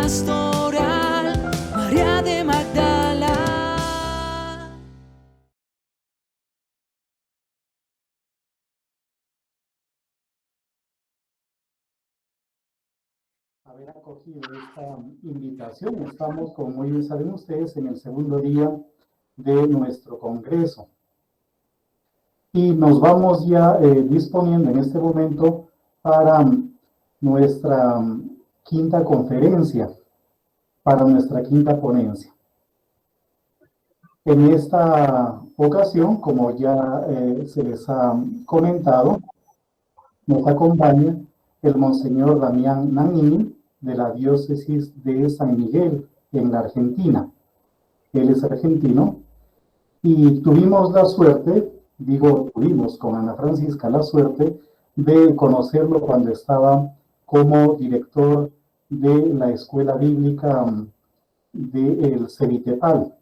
pastoral, María de Magdala. Haber acogido esta invitación. Estamos, como muy bien saben ustedes, en el segundo día de nuestro congreso. Y nos vamos ya disponiendo en este momento para nuestra quinta conferencia, para nuestra quinta ponencia. En esta ocasión, como ya se les ha comentado, nos acompaña el Monseñor Damián Nannini, de la diócesis de San Miguel, en la Argentina. Él es argentino y tuvimos la suerte, tuvimos con Ana Francisca la suerte de conocerlo cuando estaba como director de la Escuela Bíblica del Cevitepal.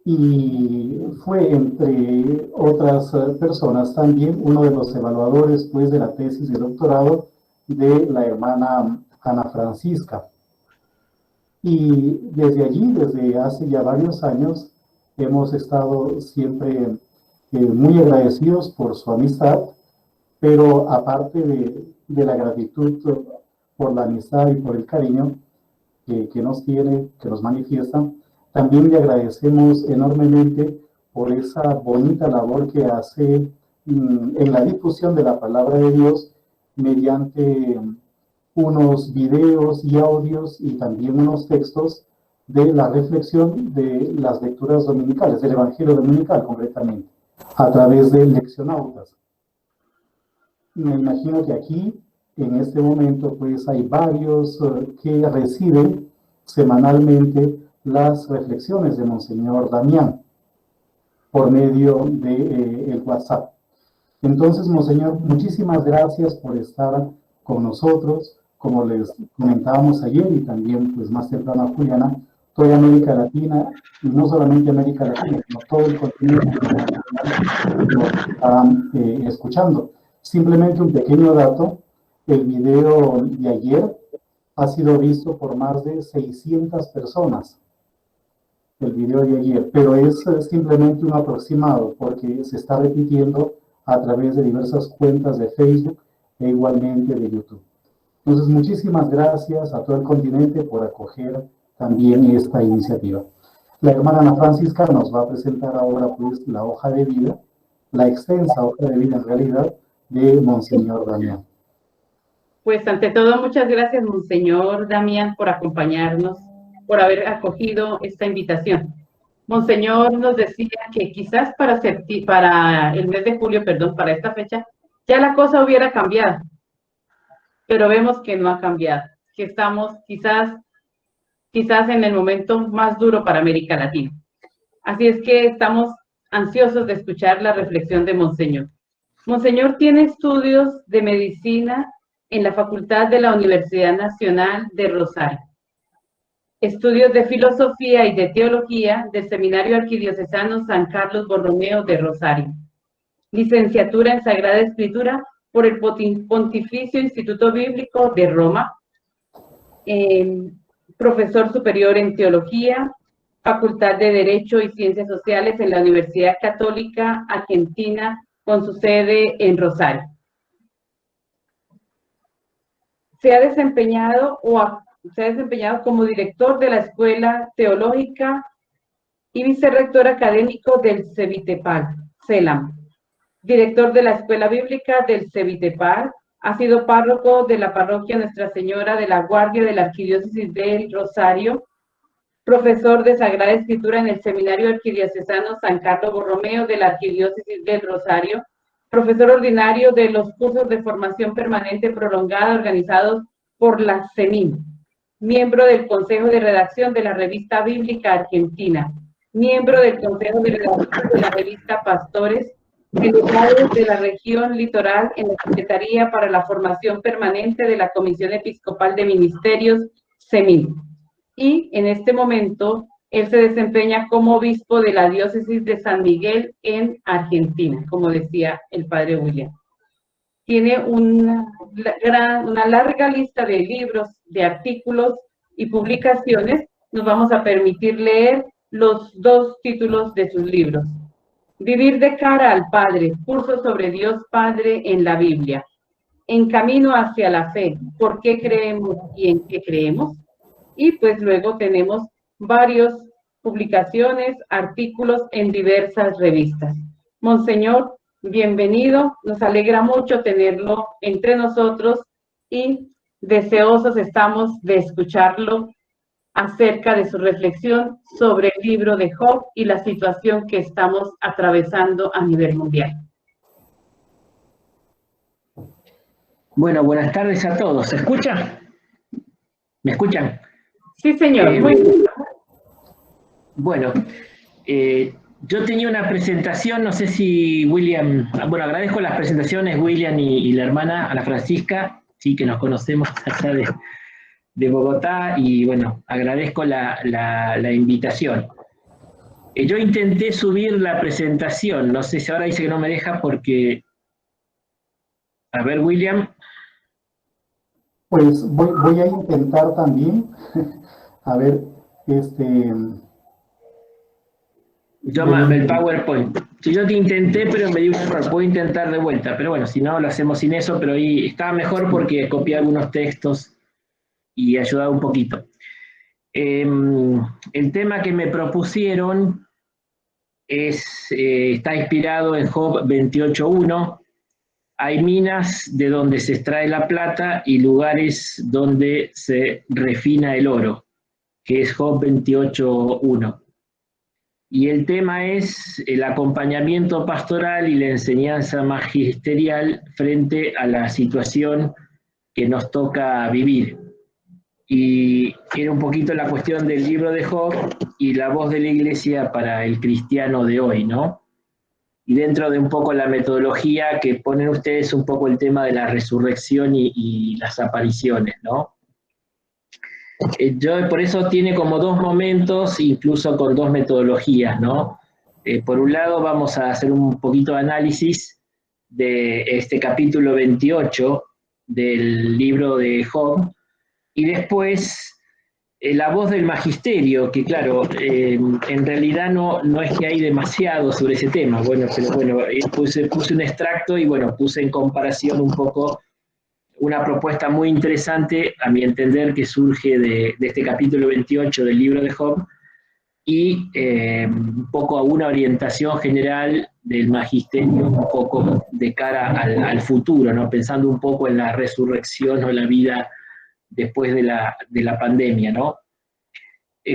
Y fue, entre otras personas, también uno de los evaluadores pues, de la tesis de doctorado de la hermana Ana Francisca. Y desde allí, desde hace ya varios años, hemos estado siempre muy agradecidos por su amistad, pero aparte de la gratitud por la amistad y por el cariño que nos tiene, que nos manifiesta, también le agradecemos enormemente por esa bonita labor que hace en la difusión de la palabra de Dios mediante unos videos y audios y también unos textos de la reflexión de las lecturas dominicales, del Evangelio Dominical concretamente, a través de leccionautas. Me imagino que aquí, en este momento, pues hay varios que reciben semanalmente las reflexiones de Monseñor Damián por medio de el WhatsApp. Entonces, Monseñor, muchísimas gracias por estar con nosotros. Como les comentábamos ayer y también pues más temprano a Juliana, toda América Latina, y no solamente América Latina, sino todo el continente nos está escuchando. Simplemente un pequeño dato, el video de ayer ha sido visto por más de 600 personas, el video de ayer, pero es simplemente un aproximado porque se está repitiendo a través de diversas cuentas de Facebook e igualmente de YouTube. Entonces, muchísimas gracias a todo el continente por acoger también esta iniciativa. La hermana Ana Francisca nos va a presentar ahora pues la hoja de vida, la extensa hoja de vida en realidad de Monseñor Damián. Pues ante todo, muchas gracias, Monseñor Damián, por acompañarnos, por haber acogido esta invitación. Monseñor nos decía que quizás para el mes de julio, para esta fecha, ya la cosa hubiera cambiado, pero vemos que no ha cambiado, que estamos quizás en el momento más duro para América Latina. Así es que estamos ansiosos de escuchar la reflexión de Monseñor. Monseñor tiene estudios de medicina en la Facultad de la Universidad Nacional de Rosario, estudios de filosofía y de teología del Seminario Arquidiocesano San Carlos Borromeo de Rosario, licenciatura en Sagrada Escritura por el Pontificio Instituto Bíblico de Roma, profesor superior en teología, Facultad de Derecho y Ciencias Sociales en la Universidad Católica Argentina, con su sede en Rosario. Se ha desempeñado como director de la Escuela Teológica y vicerrector académico del Cevitepal, CELAM, director de la Escuela Bíblica del Cevitepal, ha sido párroco de la parroquia Nuestra Señora de la Guardia de la Arquidiócesis del Rosario, profesor de Sagrada Escritura en el Seminario Arquidiocesano San Carlos Borromeo de la Arquidiócesis del Rosario, profesor ordinario de los cursos de formación permanente prolongada organizados por la CEMIN, miembro del Consejo de Redacción de la Revista Bíblica Argentina, miembro del Consejo de Redacción de la Revista Pastores, delegado de la región litoral en la Secretaría para la Formación Permanente de la Comisión Episcopal de Ministerios, CEMIN. Y en este momento él se desempeña como obispo de la diócesis de San Miguel en Argentina, como decía el padre William. tiene una larga lista de libros, de artículos y publicaciones. Nos vamos a permitir leer los 2 títulos de sus libros. Vivir de cara al Padre, curso sobre Dios Padre en la Biblia. En camino hacia la fe, ¿por qué creemos y en qué creemos? Y pues luego tenemos varias publicaciones, artículos en diversas revistas. Monseñor, bienvenido, nos alegra mucho tenerlo entre nosotros y deseosos estamos de escucharlo acerca de su reflexión sobre el libro de Job y la situación que estamos atravesando a nivel mundial. Bueno, buenas tardes a todos. ¿Se escucha? ¿Me escuchan? Sí, señor. Muy bien. Bueno, yo tenía una presentación, no sé si William... Bueno, agradezco las presentaciones, William y la hermana, Ana Francisca, sí, que nos conocemos acá de Bogotá, y bueno, agradezco la invitación. Yo intenté subir la presentación, no sé si ahora dice que no me deja porque... A ver, William... Pues voy a intentar también, a ver, Yo el PowerPoint. Yo te intenté, pero me dio un error. Puedo intentar de vuelta, pero bueno, si no, lo hacemos sin eso, pero ahí estaba mejor porque copié algunos textos y ayudaba un poquito. El tema que me propusieron está inspirado en Job 28.1. Hay minas de donde se extrae la plata y lugares donde se refina el oro, que es Job 28.1. Y el tema es el acompañamiento pastoral y la enseñanza magisterial frente a la situación que nos toca vivir. Y era un poquito la cuestión del libro de Job y la voz de la iglesia para el cristiano de hoy, ¿no? Y dentro de un poco la metodología que ponen ustedes, un poco el tema de la resurrección y las apariciones, ¿no? Yo por eso tiene como 2 momentos, incluso con 2 metodologías, ¿no? Por un lado vamos a hacer un poquito de análisis de este capítulo 28 del libro de Job, y después la voz del magisterio, que claro, en realidad no es que hay demasiado sobre ese tema, bueno, pero bueno, puse un extracto y bueno, puse en comparación un poco una propuesta muy interesante, a mi entender, que surge de este capítulo 28 del libro de Job, y un poco a una orientación general del magisterio, un poco de cara al futuro, ¿no? Pensando un poco en la resurrección o la vida después de la pandemia, ¿no?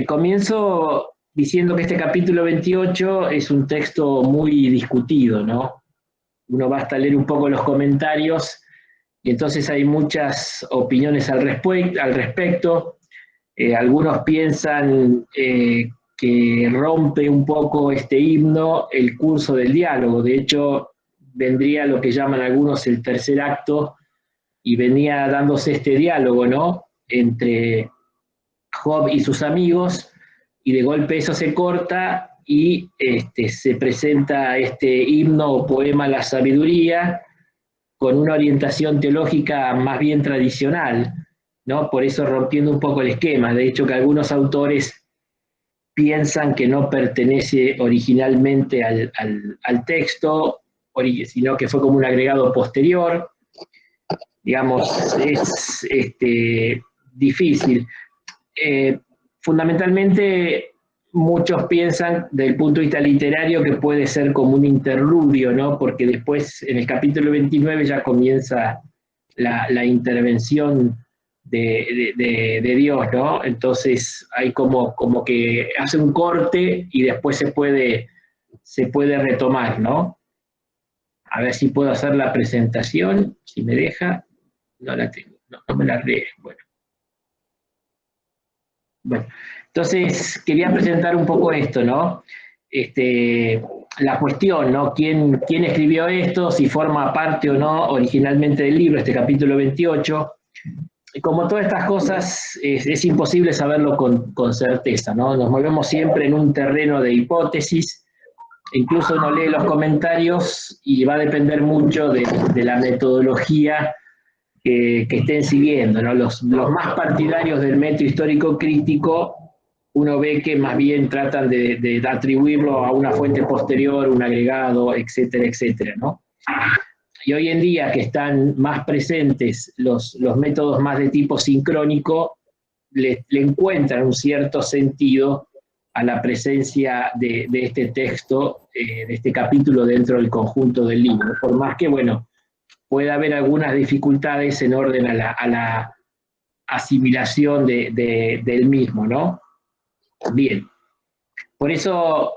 Comienzo diciendo que este capítulo 28 es un texto muy discutido, ¿no? Uno basta leer un poco los comentarios y entonces hay muchas opiniones al respecto. Algunos piensan que rompe un poco este himno el curso del diálogo. De hecho, vendría lo que llaman algunos el tercer acto, y venía dándose este diálogo, ¿no?, entre Job y sus amigos, y de golpe eso se corta y se presenta este himno o poema a la sabiduría con una orientación teológica más bien tradicional, ¿no? Por eso rompiendo un poco el esquema. De hecho, que algunos autores piensan que no pertenece originalmente al texto, sino que fue como un agregado posterior. Digamos, es difícil. Fundamentalmente, muchos piensan, desde el punto de vista literario, que puede ser como un interludio, ¿no? Porque después, en el capítulo 29, ya comienza la intervención de Dios, ¿no? Entonces, hay como que hace un corte y después se puede retomar, ¿no? A ver si puedo hacer la presentación, si me deja. No la tengo, no me la lee. Bueno, entonces quería presentar un poco esto, ¿no? La cuestión, ¿no? ¿Quién escribió esto? Si forma parte o no originalmente del libro, este capítulo 28. Y como todas estas cosas, es imposible saberlo con certeza, ¿no? Nos movemos siempre en un terreno de hipótesis, incluso uno lee los comentarios y va a depender mucho de la metodología que estén siguiendo, ¿no? Los más partidarios del método histórico crítico, uno ve que más bien tratan de atribuirlo a una fuente posterior, un agregado, etcétera, etcétera, ¿no? Y hoy en día que están más presentes los métodos más de tipo sincrónico, le encuentran un cierto sentido a la presencia de este texto, de este capítulo dentro del conjunto del libro, por más que, bueno, puede haber algunas dificultades en orden a la asimilación del mismo, ¿no? Bien, por eso,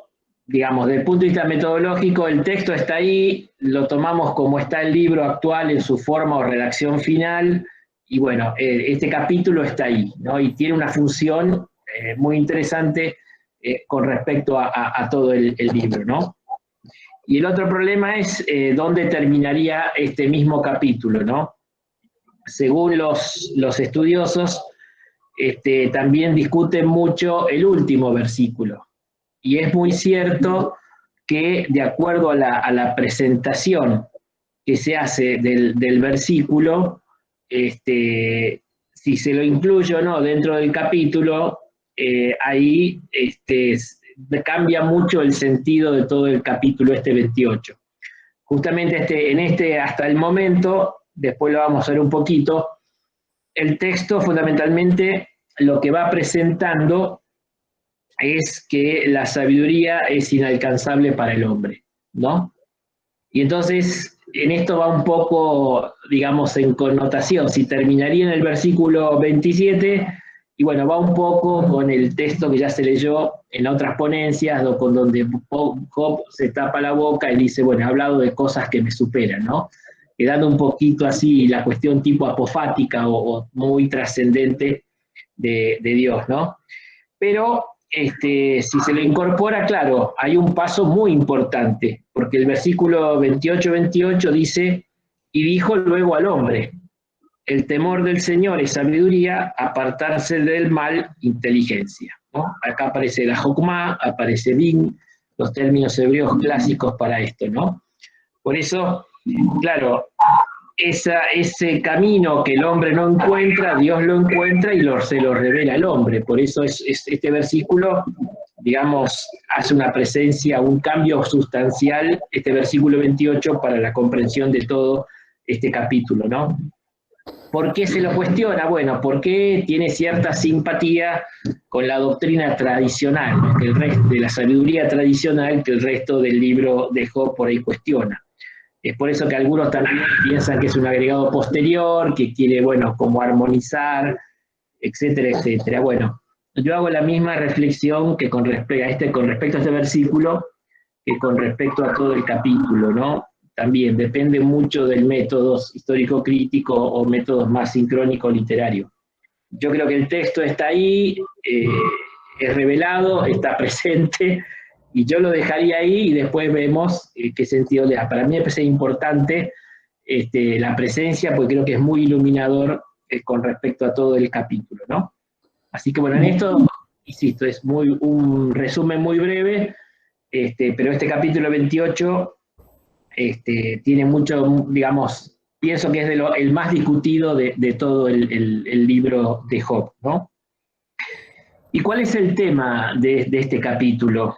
digamos, desde el punto de vista metodológico, el texto está ahí, lo tomamos como está el libro actual en su forma o redacción final, y bueno, este capítulo está ahí, ¿no? Y tiene una función muy interesante con respecto a todo el libro, ¿no? Y el otro problema es dónde terminaría este mismo capítulo, ¿no? Según los estudiosos, también discuten mucho el último versículo. Y es muy cierto que de acuerdo a la presentación que se hace del versículo, si se lo incluye o no dentro del capítulo, ahí cambia mucho el sentido de todo el capítulo 28. Justamente hasta el momento, después lo vamos a ver un poquito, el texto fundamentalmente lo que va presentando es que la sabiduría es inalcanzable para el hombre, ¿no? Y entonces, en esto va un poco, digamos, en connotación, si terminaría en el versículo 27, y bueno, va un poco con el texto que ya se leyó en otras ponencias, con donde Job se tapa la boca y dice, bueno, he hablado de cosas que me superan, ¿no? Quedando un poquito así la cuestión tipo apofática o muy trascendente de Dios, ¿no? Pero si se lo incorpora, claro, hay un paso muy importante, porque el versículo 28 dice, y dijo luego al hombre, el temor del Señor es sabiduría, apartarse del mal, inteligencia, ¿no? Acá aparece la Jokmá, aparece Bin, los términos hebreos clásicos para esto, ¿no? Por eso, claro, ese camino que el hombre no encuentra, Dios lo encuentra y se lo revela al hombre. Por eso este versículo, digamos, hace una presencia, un cambio sustancial, este versículo 28, para la comprensión de todo este capítulo, ¿no? ¿Por qué se lo cuestiona? Bueno, porque tiene cierta simpatía con la doctrina tradicional, ¿no? Que el resto de la sabiduría tradicional que el resto del libro de Job por ahí cuestiona. Es por eso que algunos también piensan que es un agregado posterior, que quiere, bueno, como armonizar, etcétera, etcétera. Bueno, yo hago la misma reflexión que con respecto a este versículo, que con respecto a todo el capítulo, ¿no? También depende mucho del método histórico-crítico o métodos más sincrónico-literario. Yo creo que el texto está ahí, es revelado, está presente, y yo lo dejaría ahí y después vemos qué sentido le da. Para mí me parece importante la presencia, porque creo que es muy iluminador con respecto a todo el capítulo, ¿no? Así que bueno, en esto, insisto, es un resumen muy breve, pero este capítulo 28 tiene mucho, digamos, pienso que es el más discutido de todo el libro de Job, ¿no? ¿Y cuál es el tema de este capítulo?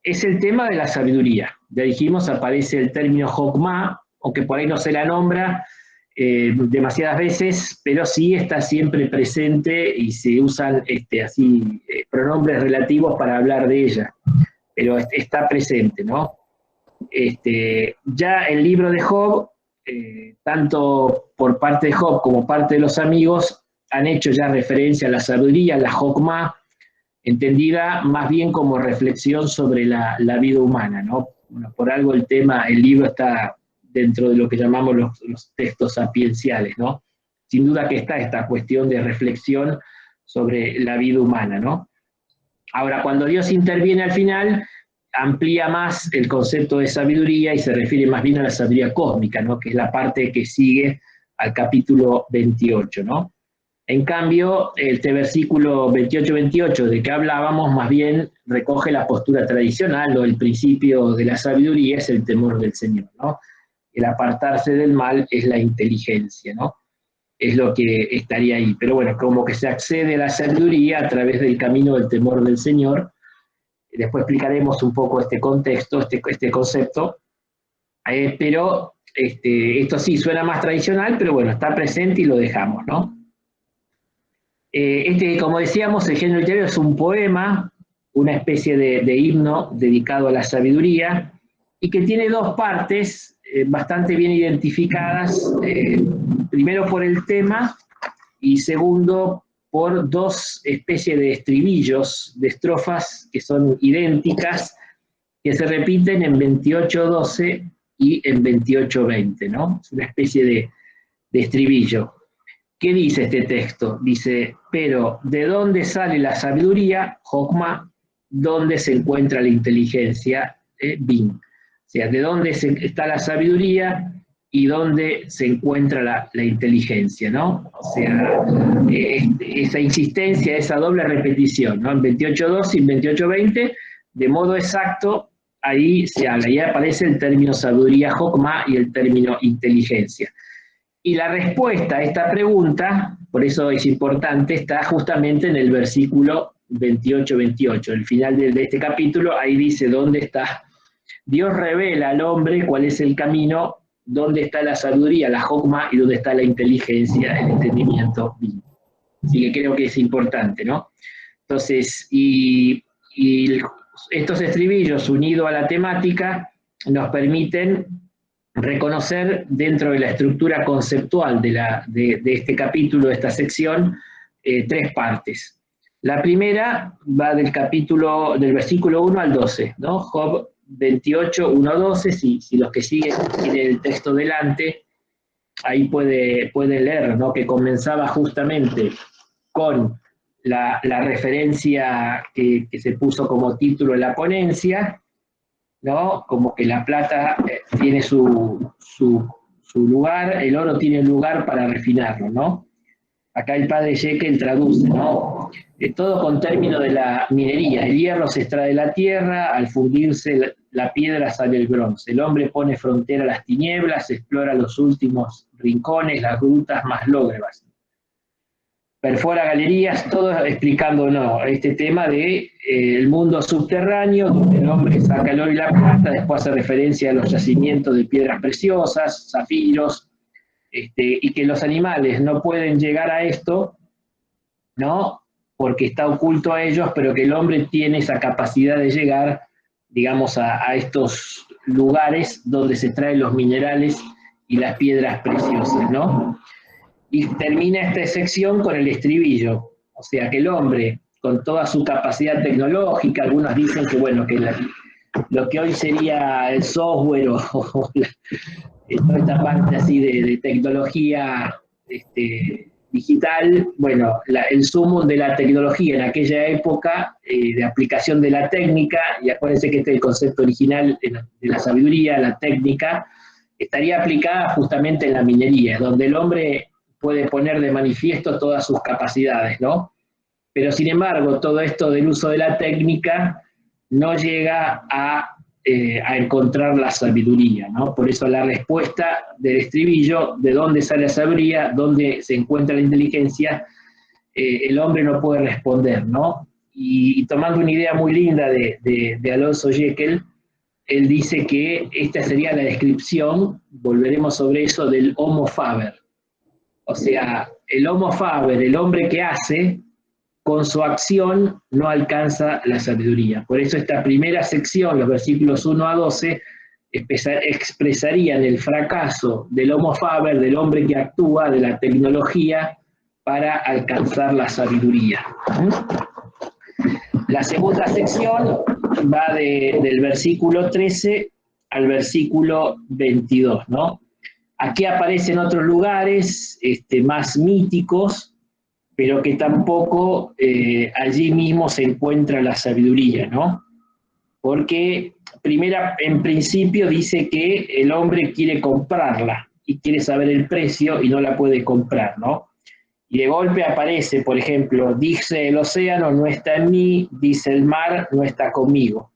Es el tema de la sabiduría. Ya dijimos, aparece el término Jokmá, aunque por ahí no se la nombra demasiadas veces, pero sí está siempre presente y se usan pronombres relativos para hablar de ella, pero está presente, ¿no? Ya el libro de Job, tanto por parte de Job como parte de los amigos, han hecho ya referencia a la sabiduría, la Jokmá, entendida más bien como reflexión sobre la vida humana, ¿no? Bueno, por algo el libro está dentro de lo que llamamos los textos sapienciales, ¿no? Sin duda que está esta cuestión de reflexión sobre la vida humana, ¿no? Ahora, cuando Dios interviene al final, amplía más el concepto de sabiduría y se refiere más bien a la sabiduría cósmica, ¿no? Que es la parte que sigue al capítulo 28, ¿no? En cambio, este versículo 28-28 de que hablábamos, más bien recoge la postura tradicional, o el principio de la sabiduría es el temor del Señor, ¿no? El apartarse del mal es la inteligencia, ¿no? Es lo que estaría ahí. Pero bueno, como que se accede a la sabiduría a través del camino del temor del Señor. Después explicaremos un poco este contexto, este concepto. Pero esto sí suena más tradicional, pero bueno, está presente y lo dejamos, ¿no? Como decíamos, el género literario es un poema, una especie de himno dedicado a la sabiduría, y que tiene dos partes bastante bien identificadas, primero por el tema, y segundo por dos especies de estribillos, de estrofas que son idénticas, que se repiten en 28-12 y en 28-20, ¿no? Es una especie de estribillo. ¿Qué dice este texto? Dice, pero ¿de dónde sale la sabiduría? Jokma, ¿dónde se encuentra la inteligencia? Bin. O sea, ¿de dónde está la sabiduría y dónde se encuentra la inteligencia, ¿no? O sea, esa insistencia, esa doble repetición, ¿no? En 28.2 y en 28.20, de modo exacto, ahí se habla, ahí aparece el término sabiduría Jokma y el término inteligencia. Y la respuesta a esta pregunta, por eso es importante, está justamente en el versículo 28-28, el final de este capítulo, ahí dice dónde está. Dios revela al hombre cuál es el camino, dónde está la sabiduría, la jokma, y dónde está la inteligencia, el entendimiento. Así que creo que es importante, ¿no? Entonces, y estos estribillos unidos a la temática nos permiten reconocer dentro de la estructura conceptual de este capítulo, de esta sección, tres partes. La primera va del versículo 1 al 12, ¿no? Job 28, 1 a 12, si los que siguen tienen el texto delante, ahí pueden leer, ¿no? Que comenzaba justamente con la referencia que se puso como título en la ponencia, ¿no? Como que la plata tiene su lugar, el oro tiene lugar para refinarlo, ¿no? Acá el padre Jekyll traduce, ¿no? Todo con término de la minería. El hierro se extrae de la tierra, al fundirse la piedra sale el bronce. El hombre pone frontera a las tinieblas, explora los últimos rincones, las grutas más lógrebas. Perfora galerías, todo explicando, ¿no? Este tema de el mundo subterráneo, donde el hombre saca el oro y la plata, después hace referencia a los yacimientos de piedras preciosas, zafiros, y que los animales no pueden llegar a esto, ¿no? Porque está oculto a ellos, pero que el hombre tiene esa capacidad de llegar, digamos, a estos lugares donde se traen los minerales y las piedras preciosas, ¿no? Y termina esta sección con el estribillo, o sea que el hombre, con toda su capacidad tecnológica, algunos dicen que, bueno, que lo que hoy sería el software o toda esta parte así de tecnología digital, bueno, el sumum de la tecnología en aquella época, de aplicación de la técnica, y acuérdense que este es el concepto original de la sabiduría, la técnica, estaría aplicada justamente en la minería, donde el hombre puede poner de manifiesto todas sus capacidades, ¿no? Pero sin embargo, todo esto del uso de la técnica no llega a encontrar la sabiduría, ¿no? Por eso la respuesta del estribillo, de dónde sale la sabiduría, dónde se encuentra la inteligencia, el hombre no puede responder, ¿no? Y tomando una idea muy linda de Alonso Jekyll, él dice que esta sería la descripción, volveremos sobre eso, del homo faber. O sea, el homo faber, el hombre que hace, con su acción no alcanza la sabiduría. Por eso esta primera sección, los versículos 1 a 12, expresarían el fracaso del homo faber, del hombre que actúa, de la tecnología, para alcanzar la sabiduría. La segunda sección va del versículo 13 al versículo 22, ¿no? Aquí aparecen otros lugares más míticos, pero que tampoco allí mismo se encuentra la sabiduría, ¿no? Porque en principio dice que el hombre quiere comprarla y quiere saber el precio y no la puede comprar, ¿no? Y de golpe aparece, por ejemplo, dice el océano, no está en mí, dice el mar, no está conmigo.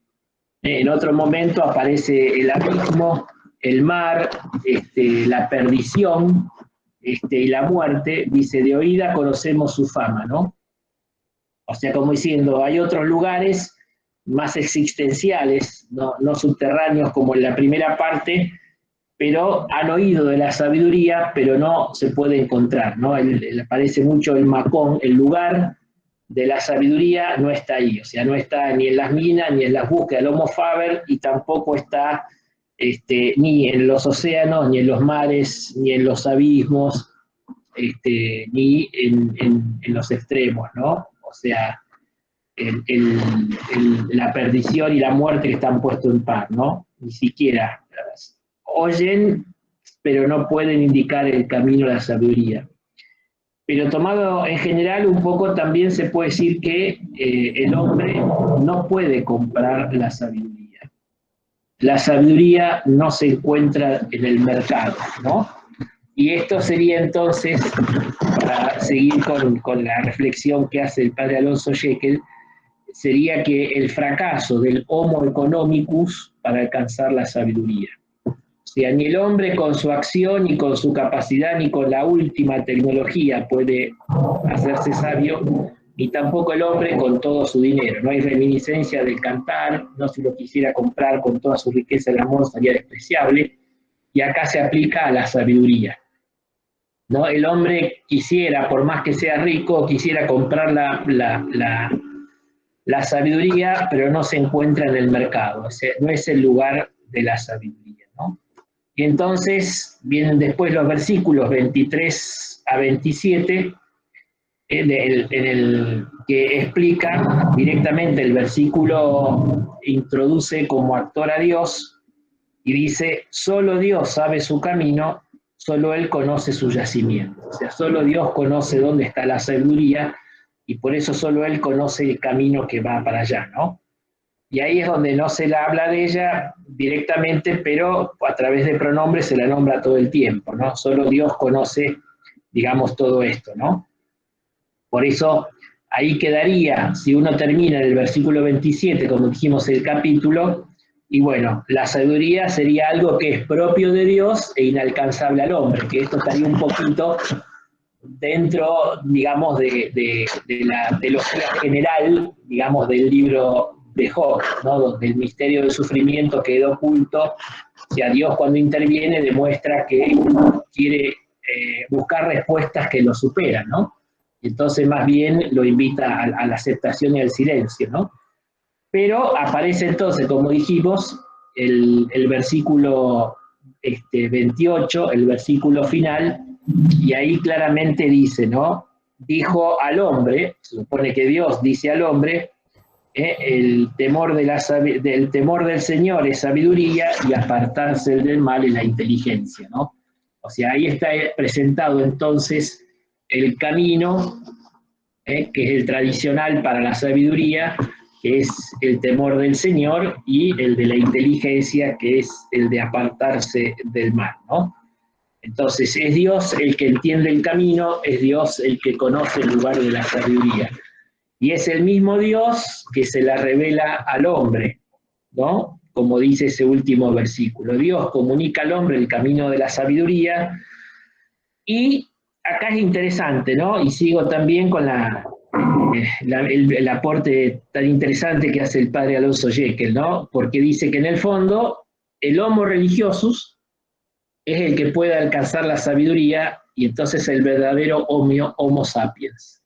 En otro momento aparece el abismo, el mar, la perdición y la muerte. Dice, de oída conocemos su fama, ¿no? O sea, como diciendo, hay otros lugares más existenciales, no subterráneos como en la primera parte, pero han oído de la sabiduría, pero no se puede encontrar, ¿no? Aparece mucho el Macón, el lugar de la sabiduría no está ahí, o sea, no está ni en las minas, ni en las búsquedas del Homo Faber, y tampoco está ni en los océanos, ni en los mares, ni en los abismos, ni en los extremos, ¿no? O sea, la perdición y la muerte que están puestos en par, ¿no? Ni siquiera oyen, pero no pueden indicar el camino a la sabiduría. Pero tomado en general, un poco también se puede decir que el hombre no puede comprar la sabiduría. La sabiduría no se encuentra en el mercado, ¿no? Y esto sería entonces, para seguir con la reflexión que hace el padre Alonso Jekyll, sería que el fracaso del Homo economicus para alcanzar la sabiduría. O sea, ni el hombre con su acción, ni con su capacidad, ni con la última tecnología puede hacerse sabio, ni tampoco el hombre con todo su dinero. No hay reminiscencia del cantar, no se lo quisiera comprar con toda su riqueza, el amor sería despreciable, y acá se aplica a la sabiduría. ¿No? El hombre quisiera, por más que sea rico, quisiera comprar la sabiduría, pero no se encuentra en el mercado, o sea, no es el lugar de la sabiduría, ¿no? Y entonces vienen después los versículos 23 a 27, en el que explica directamente, el versículo introduce como actor a Dios y dice, solo Dios sabe su camino, solo Él conoce su yacimiento. O sea, solo Dios conoce dónde está la sabiduría y por eso solo Él conoce el camino que va para allá, ¿no? Y ahí es donde no se la habla de ella directamente, pero a través de pronombres se la nombra todo el tiempo, ¿no? Solo Dios conoce, digamos, todo esto, ¿no? Por eso ahí quedaría, si uno termina en el versículo 27, como dijimos el capítulo, y bueno, la sabiduría sería algo que es propio de Dios e inalcanzable al hombre, que esto estaría un poquito dentro, digamos, de la teología general, digamos, del libro de Job, ¿no? Donde el misterio del sufrimiento quedó oculto, o sea, Dios cuando interviene demuestra que quiere buscar respuestas que lo superan, ¿no? Entonces más bien lo invita a la aceptación y al silencio, ¿no? Pero aparece entonces, como dijimos, el versículo 28, el versículo final, y ahí claramente dice, ¿no? Dijo al hombre, se supone que Dios dice al hombre, el temor del temor del Señor es sabiduría y apartarse del mal es la inteligencia, ¿no? O sea, ahí está presentado entonces el camino, que es el tradicional para la sabiduría, que es el temor del Señor, y el de la inteligencia, que es el de apartarse del mal, ¿no? Entonces, es Dios el que entiende el camino, es Dios el que conoce el lugar de la sabiduría. Y es el mismo Dios que se la revela al hombre, ¿no? Como dice ese último versículo. Dios comunica al hombre el camino de la sabiduría, y acá es interesante, ¿no? Y sigo también con el aporte tan interesante que hace el padre Alonso Jekyll, ¿no? Porque dice que en el fondo el homo religiosus es el que puede alcanzar la sabiduría, y entonces el verdadero homo sapiens.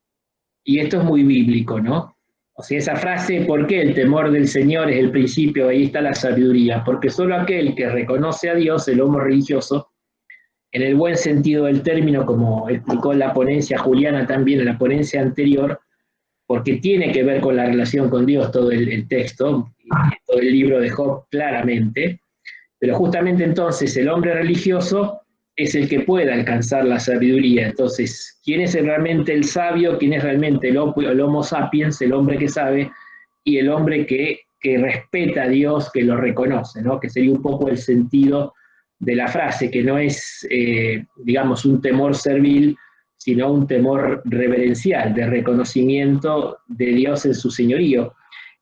Y esto es muy bíblico, ¿no? O sea, esa frase, ¿por qué el temor del Señor es el principio? Ahí está la sabiduría. Porque solo aquel que reconoce a Dios, el homo religioso, en el buen sentido del término, como explicó en la ponencia Juliana también, en la ponencia anterior, porque tiene que ver con la relación con Dios todo el texto, todo el libro de Job claramente, pero justamente entonces el hombre religioso es el que puede alcanzar la sabiduría. Entonces, ¿quién es realmente el sabio? ¿Quién es realmente el homo sapiens, el hombre que sabe, y el hombre que respeta a Dios, que lo reconoce, ¿no? Que sería un poco el sentido de la frase, que no es, digamos, un temor servil, sino un temor reverencial, de reconocimiento de Dios en su señorío.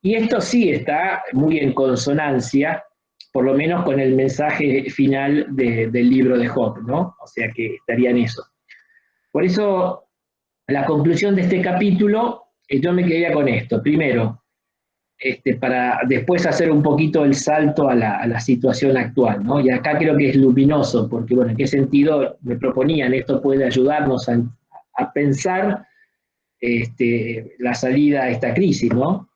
Y esto sí está muy en consonancia, por lo menos con el mensaje final del libro de Job, ¿no? O sea que estaría en eso. Por eso, la conclusión de este capítulo, yo me quedaría con esto. Primero, para después hacer un poquito el salto a la situación actual, ¿no? Y acá creo que es luminoso, porque, bueno, ¿en qué sentido me proponían? Esto puede ayudarnos a pensar la salida a esta crisis, ¿no?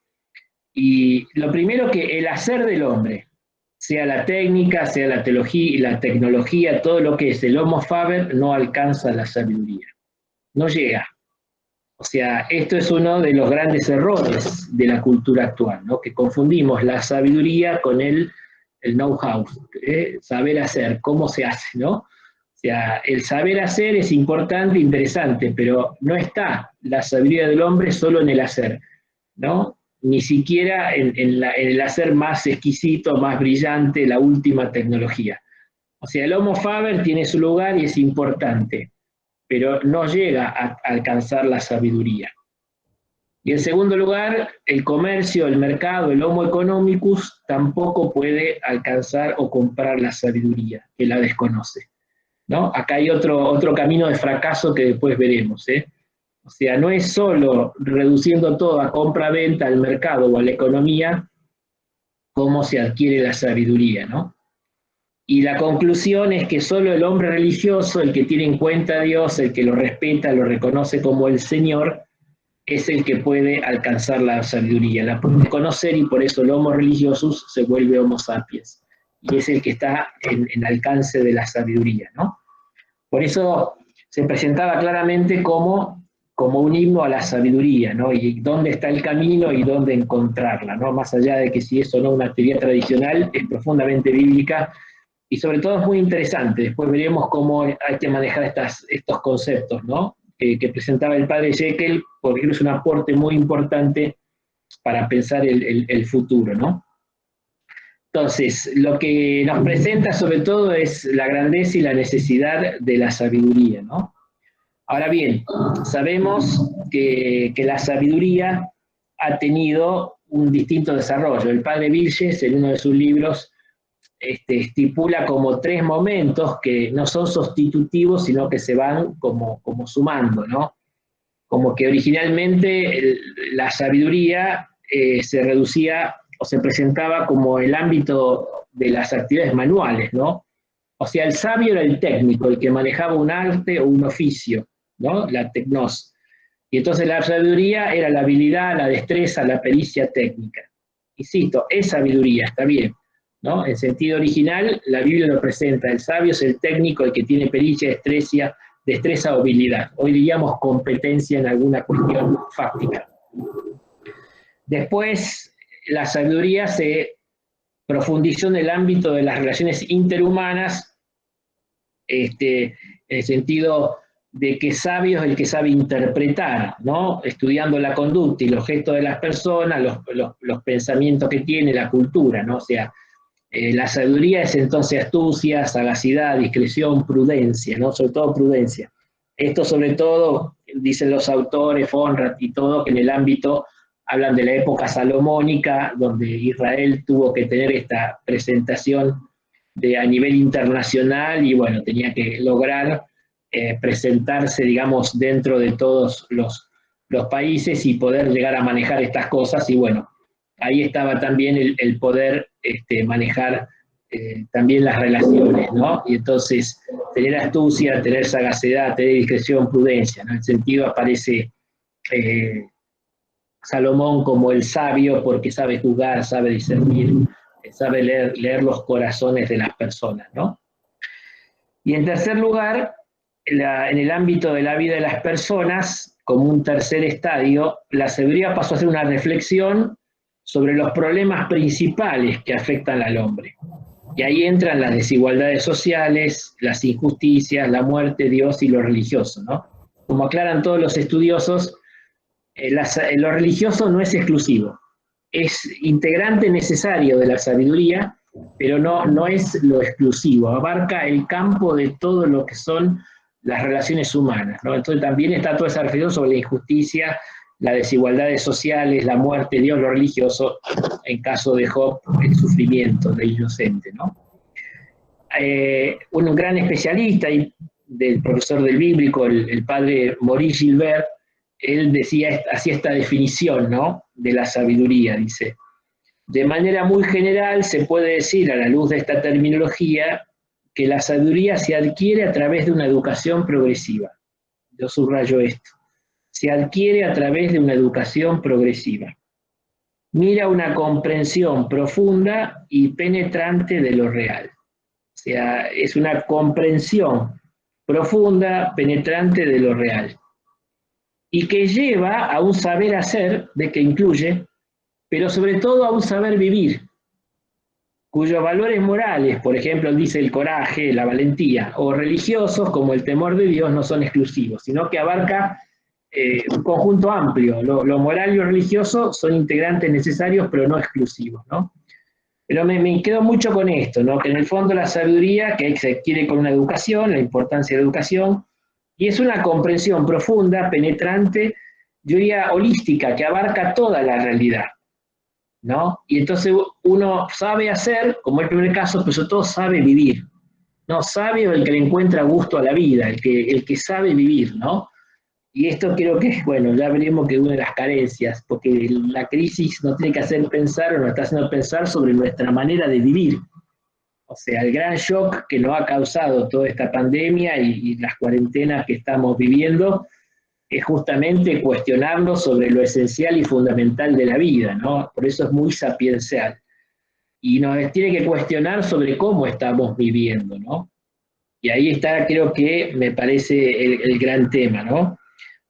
Y lo primero, que el hacer del hombre, sea la técnica, sea la teología, la tecnología, todo lo que es el homo faber, no alcanza la sabiduría, no llega. O sea, esto es uno de los grandes errores de la cultura actual, ¿no? Que confundimos la sabiduría con el know-how, saber hacer, cómo se hace, ¿no? O sea, el saber hacer es importante, interesante, pero no está la sabiduría del hombre solo en el hacer, ¿no? Ni siquiera en el hacer más exquisito, más brillante, la última tecnología. O sea, el homo faber tiene su lugar y es importante, pero no llega a alcanzar la sabiduría. Y en segundo lugar, el comercio, el mercado, el homo economicus tampoco puede alcanzar o comprar la sabiduría, que la desconoce, ¿no? Acá hay otro camino de fracaso que después veremos, ¿eh? O sea, no es solo reduciendo todo a compra-venta, al mercado o a la economía, cómo se adquiere la sabiduría, ¿no? Y la conclusión es que solo el hombre religioso, el que tiene en cuenta a Dios, el que lo respeta, lo reconoce como el Señor, es el que puede alcanzar la sabiduría, la puede conocer, y por eso el homo religiosus se vuelve homo sapiens, y es el que está en alcance de la sabiduría, ¿no? Por eso se presentaba claramente como un himno a la sabiduría, ¿no? Y dónde está el camino y dónde encontrarla, ¿no? Más allá de que si es o no una actividad tradicional, es profundamente bíblica, y sobre todo es muy interesante. Después veremos cómo hay que manejar estos conceptos, ¿no? Que presentaba el padre Jekyll, porque es un aporte muy importante para pensar el futuro, ¿no? Entonces, lo que nos presenta sobre todo es la grandeza y la necesidad de la sabiduría, ¿no? Ahora bien, sabemos que la sabiduría ha tenido un distinto desarrollo. El padre Vilches, en uno de sus libros, estipula como 3 momentos que no son sustitutivos, sino que se van como sumando, ¿no? Como que originalmente la sabiduría se reducía o se presentaba como el ámbito de las actividades manuales, ¿no? O sea, el sabio era el técnico, el que manejaba un arte o un oficio, ¿no? La tecnos. Y entonces la sabiduría era la habilidad, la destreza, la pericia técnica. Insisto, es sabiduría, está bien, ¿no? En sentido original, la Biblia lo presenta: el sabio es el técnico, el que tiene pericia, destreza o habilidad. Hoy diríamos competencia en alguna cuestión fáctica. Después, la sabiduría se profundizó en el ámbito de las relaciones interhumanas, en el sentido de que sabio es el que sabe interpretar, ¿no? Estudiando la conducta y los gestos de las personas, los pensamientos que tiene, la cultura, ¿no? O sea, la sabiduría es entonces astucia, sagacidad, discreción, prudencia, ¿no? Sobre todo prudencia. Esto sobre todo, dicen los autores, Fonrad y todo, que en el ámbito hablan de la época salomónica, donde Israel tuvo que tener esta presentación a nivel internacional, y bueno, tenía que lograr presentarse, digamos, dentro de todos los países y poder llegar a manejar estas cosas. Y bueno, ahí estaba también el poder manejar también las relaciones, ¿no? Y entonces tener astucia, tener sagacidad, tener discreción, prudencia, ¿no? En ese sentido aparece Salomón como el sabio, porque sabe juzgar, sabe discernir, sabe leer los corazones de las personas, ¿no? Y en tercer lugar, en el ámbito de la vida de las personas, como un tercer estadio, la sabiduría pasó a ser una reflexión sobre los problemas principales que afectan al hombre. Y ahí entran las desigualdades sociales, las injusticias, la muerte, Dios y lo religioso, ¿no? Como aclaran todos los estudiosos, lo religioso no es exclusivo, es integrante necesario de la sabiduría, pero no es lo exclusivo, abarca el campo de todo lo que son las relaciones humanas, ¿no? Entonces también está toda esa reflexión sobre la injusticia, las desigualdades sociales, la muerte, Dios, lo religioso, en caso de Job, el sufrimiento del inocente, ¿no? Un gran especialista del profesor del bíblico, el padre Maurice Gilbert, él hacía esta definición, ¿no?, de la sabiduría, dice: de manera muy general se puede decir, a la luz de esta terminología, que la sabiduría se adquiere a través de una educación progresiva. Yo subrayo esto: se adquiere a través de una educación progresiva. Mira una comprensión profunda y penetrante de lo real. O sea, es una comprensión profunda, penetrante de lo real. Y que lleva a un saber hacer, de que incluye, pero sobre todo a un saber vivir, cuyos valores morales, por ejemplo, dice el coraje, la valentía, o religiosos, como el temor de Dios, no son exclusivos, sino que abarca un conjunto amplio. Lo moral y lo religioso son integrantes necesarios, pero no exclusivos, ¿no? Pero me quedo mucho con esto, ¿no? Que en el fondo la sabiduría, que se adquiere con una educación, la importancia de la educación, y es una comprensión profunda, penetrante, yo diría holística, que abarca toda la realidad, ¿no? Y entonces uno sabe hacer, como el primer caso, pero sobre todo sabe vivir, ¿no? Sabio el que le encuentra gusto a la vida, el que sabe vivir, ¿no? Y esto creo que, bueno, ya veremos que es una de las carencias, porque la crisis nos tiene que hacer pensar, o nos está haciendo pensar sobre nuestra manera de vivir. O sea, el gran shock que nos ha causado toda esta pandemia y las cuarentenas que estamos viviendo es justamente cuestionarnos sobre lo esencial y fundamental de la vida, ¿no? Por eso es muy sapiencial. Y nos tiene que cuestionar sobre cómo estamos viviendo, ¿no? Y ahí está, creo que me parece el gran tema, ¿no?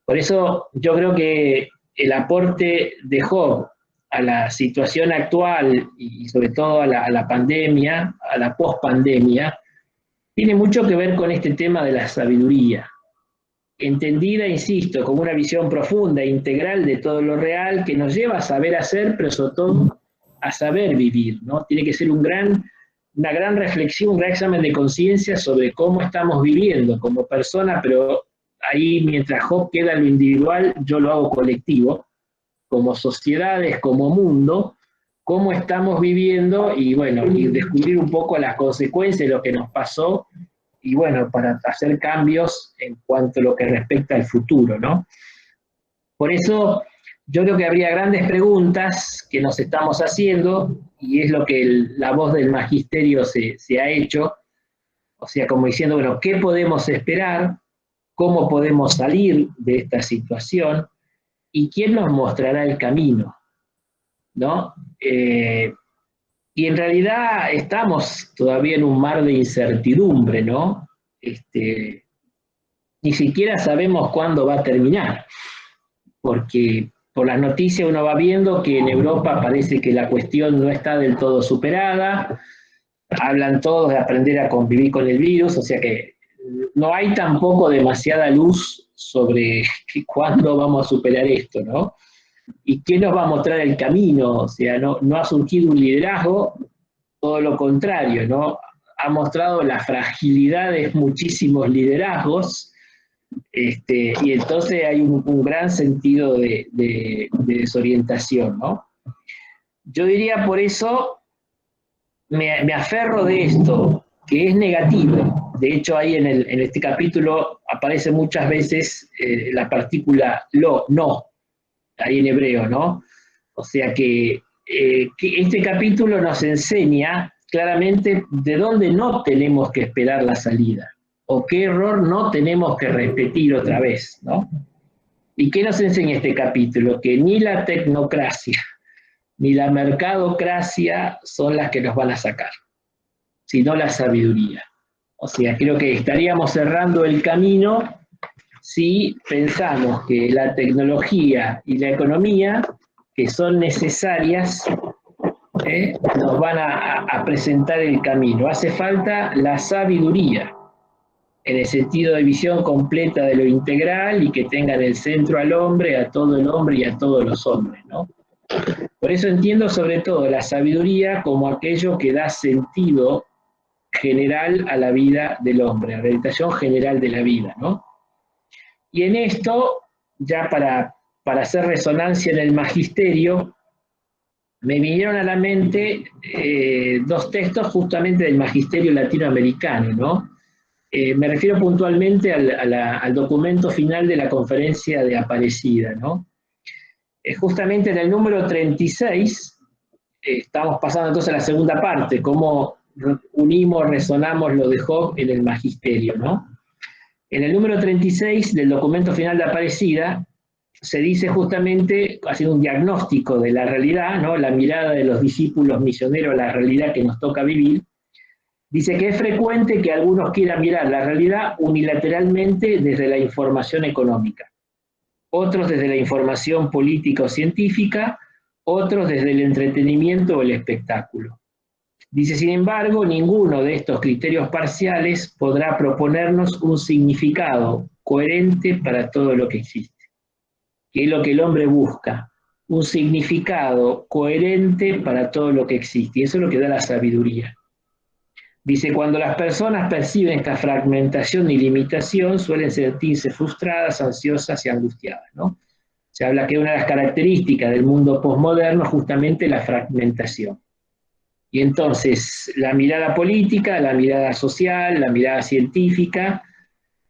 Por eso yo creo que el aporte de Job a la situación actual y sobre todo a la pandemia, a la pospandemia, tiene mucho que ver con este tema de la sabiduría, entendida, insisto, como una visión profunda e integral de todo lo real que nos lleva a saber hacer, pero sobre todo a saber vivir, ¿no? Tiene que ser una gran reflexión, un gran examen de conciencia sobre cómo estamos viviendo como persona, pero ahí mientras Job queda en lo individual, yo lo hago colectivo, como sociedades, como mundo, cómo estamos viviendo y bueno, y descubrir un poco las consecuencias de lo que nos pasó y bueno, para hacer cambios en cuanto a lo que respecta al futuro, ¿no? Por eso yo creo que habría grandes preguntas que nos estamos haciendo y es lo que la voz del magisterio se ha hecho, o sea, como diciendo, bueno, ¿qué podemos esperar? ¿Cómo podemos salir de esta situación? ¿Y quién nos mostrará el camino? ¿No? Y en realidad estamos todavía en un mar de incertidumbre, ¿no? Ni siquiera sabemos cuándo va a terminar, porque por las noticias uno va viendo que en Europa parece que la cuestión no está del todo superada, hablan todos de aprender a convivir con el virus, o sea que no hay tampoco demasiada luz sobre cuándo vamos a superar esto, ¿no? ¿Y quién nos va a mostrar el camino? O sea, no ha surgido un liderazgo, todo lo contrario, ¿no? Ha mostrado la fragilidad de muchísimos liderazgos, y entonces hay un gran sentido de desorientación, ¿no? Yo diría por eso, me aferro de esto, que es negativo. De hecho, ahí en este capítulo aparece muchas veces la partícula no, ahí en hebreo, ¿no? O sea que este capítulo nos enseña claramente de dónde no tenemos que esperar la salida, o qué error no tenemos que repetir otra vez, ¿no? ¿Y qué nos enseña este capítulo? Que ni la tecnocracia, ni la mercadocracia son las que nos van a sacar, sino la sabiduría. O sea, creo que estaríamos cerrando el camino si pensamos que la tecnología y la economía, que son necesarias, nos van a presentar el camino. Hace falta la sabiduría, en el sentido de visión completa de lo integral y que tenga en el centro al hombre, a todo el hombre y a todos los hombres, ¿no? Por eso entiendo sobre todo la sabiduría como aquello que da sentido general a la vida del hombre, la orientación general de la vida, ¿no? Y en esto, ya para hacer resonancia en el magisterio, me vinieron a la mente dos textos justamente del magisterio latinoamericano, ¿no? Me refiero puntualmente al documento final de la conferencia de Aparecida, ¿no? Justamente en el número 36, estamos pasando entonces a la segunda parte, cómo unimos, resonamos lo de Job en el magisterio, ¿no? En el número 36 del documento final de Aparecida, se dice justamente, haciendo un diagnóstico de la realidad, ¿no? La mirada de los discípulos misioneros a la realidad que nos toca vivir, dice que es frecuente que algunos quieran mirar la realidad unilateralmente desde la información económica, otros desde la información política o científica, otros desde el entretenimiento o el espectáculo. Dice, sin embargo, ninguno de estos criterios parciales podrá proponernos un significado coherente para todo lo que existe, que es lo que el hombre busca, un significado coherente para todo lo que existe, y eso es lo que da la sabiduría. Dice, cuando las personas perciben esta fragmentación y limitación, suelen sentirse frustradas, ansiosas y angustiadas, ¿no? Se habla que una de las características del mundo posmoderno es justamente la fragmentación. Y entonces, la mirada política, la mirada social, la mirada científica,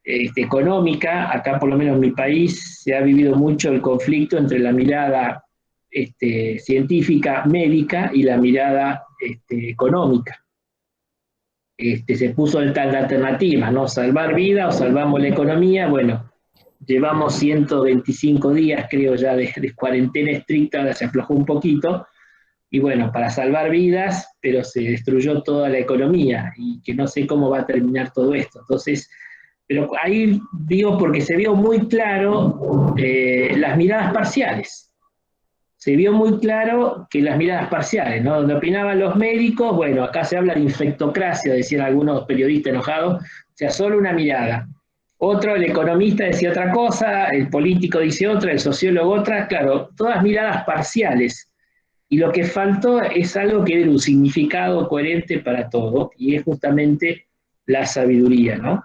económica, acá por lo menos en mi país se ha vivido mucho el conflicto entre la mirada científica, médica, y la mirada económica. Se puso en tal alternativa, ¿no? Salvar vida o salvamos la economía. Bueno, llevamos 125 días, creo ya, de cuarentena estricta, ahora se aflojó un poquito, y bueno, para salvar vidas, pero se destruyó toda la economía, y que no sé cómo va a terminar todo esto. Entonces, pero ahí digo porque se vio muy claro las miradas parciales. Se vio muy claro que las miradas parciales, ¿no? Donde opinaban los médicos, bueno, acá se habla de infectocracia, decían algunos periodistas enojados, o sea, solo una mirada. Otro, el economista decía otra cosa, el político dice otra, el sociólogo otra, claro, todas miradas parciales. Y lo que faltó es algo que dé un significado coherente para todo, y es justamente la sabiduría, ¿no?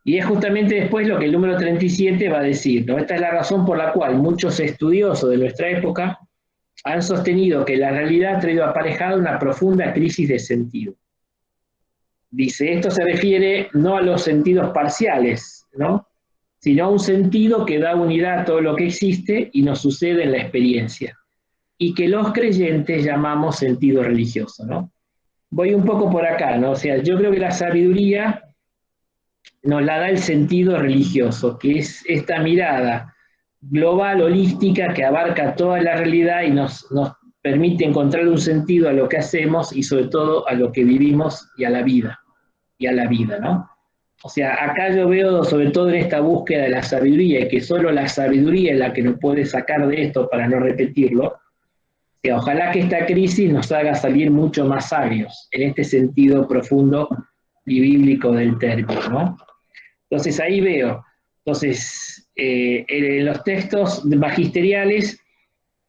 Y es justamente después lo que el número 37 va a decir, ¿no? Esta es la razón por la cual muchos estudiosos de nuestra época han sostenido que la realidad ha traído aparejada una profunda crisis de sentido. Dice, esto se refiere no a los sentidos parciales, ¿no? Sino a un sentido que da unidad a todo lo que existe y nos sucede en la experiencia, y que los creyentes llamamos sentido religioso, ¿no? Voy un poco por acá, ¿no? O sea, yo creo que la sabiduría nos la da el sentido religioso, que es esta mirada global, holística, que abarca toda la realidad y nos permite encontrar un sentido a lo que hacemos y sobre todo a lo que vivimos y a la vida, ¿no? O sea, acá yo veo, sobre todo en esta búsqueda de la sabiduría, y que solo la sabiduría es la que nos puede sacar de esto para no repetirlo, que ojalá que esta crisis nos haga salir mucho más sabios, en este sentido profundo y bíblico del término, ¿no? Entonces ahí veo, en los textos magisteriales,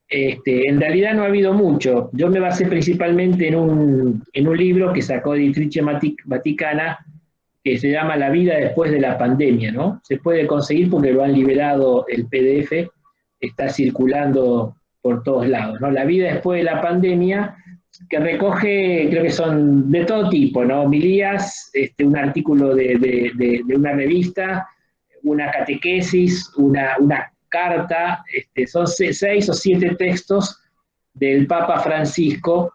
en realidad no ha habido mucho. Yo me basé principalmente en un libro que sacó Editrice Vaticana, que se llama La vida después de la pandemia, ¿no? Se puede conseguir porque lo han liberado el PDF, está circulando por todos lados, ¿no? La vida después de la pandemia, que recoge, creo que son de todo tipo, ¿no? Homilías, un artículo de una revista, una catequesis, una carta, son 6 o 7 textos del Papa Francisco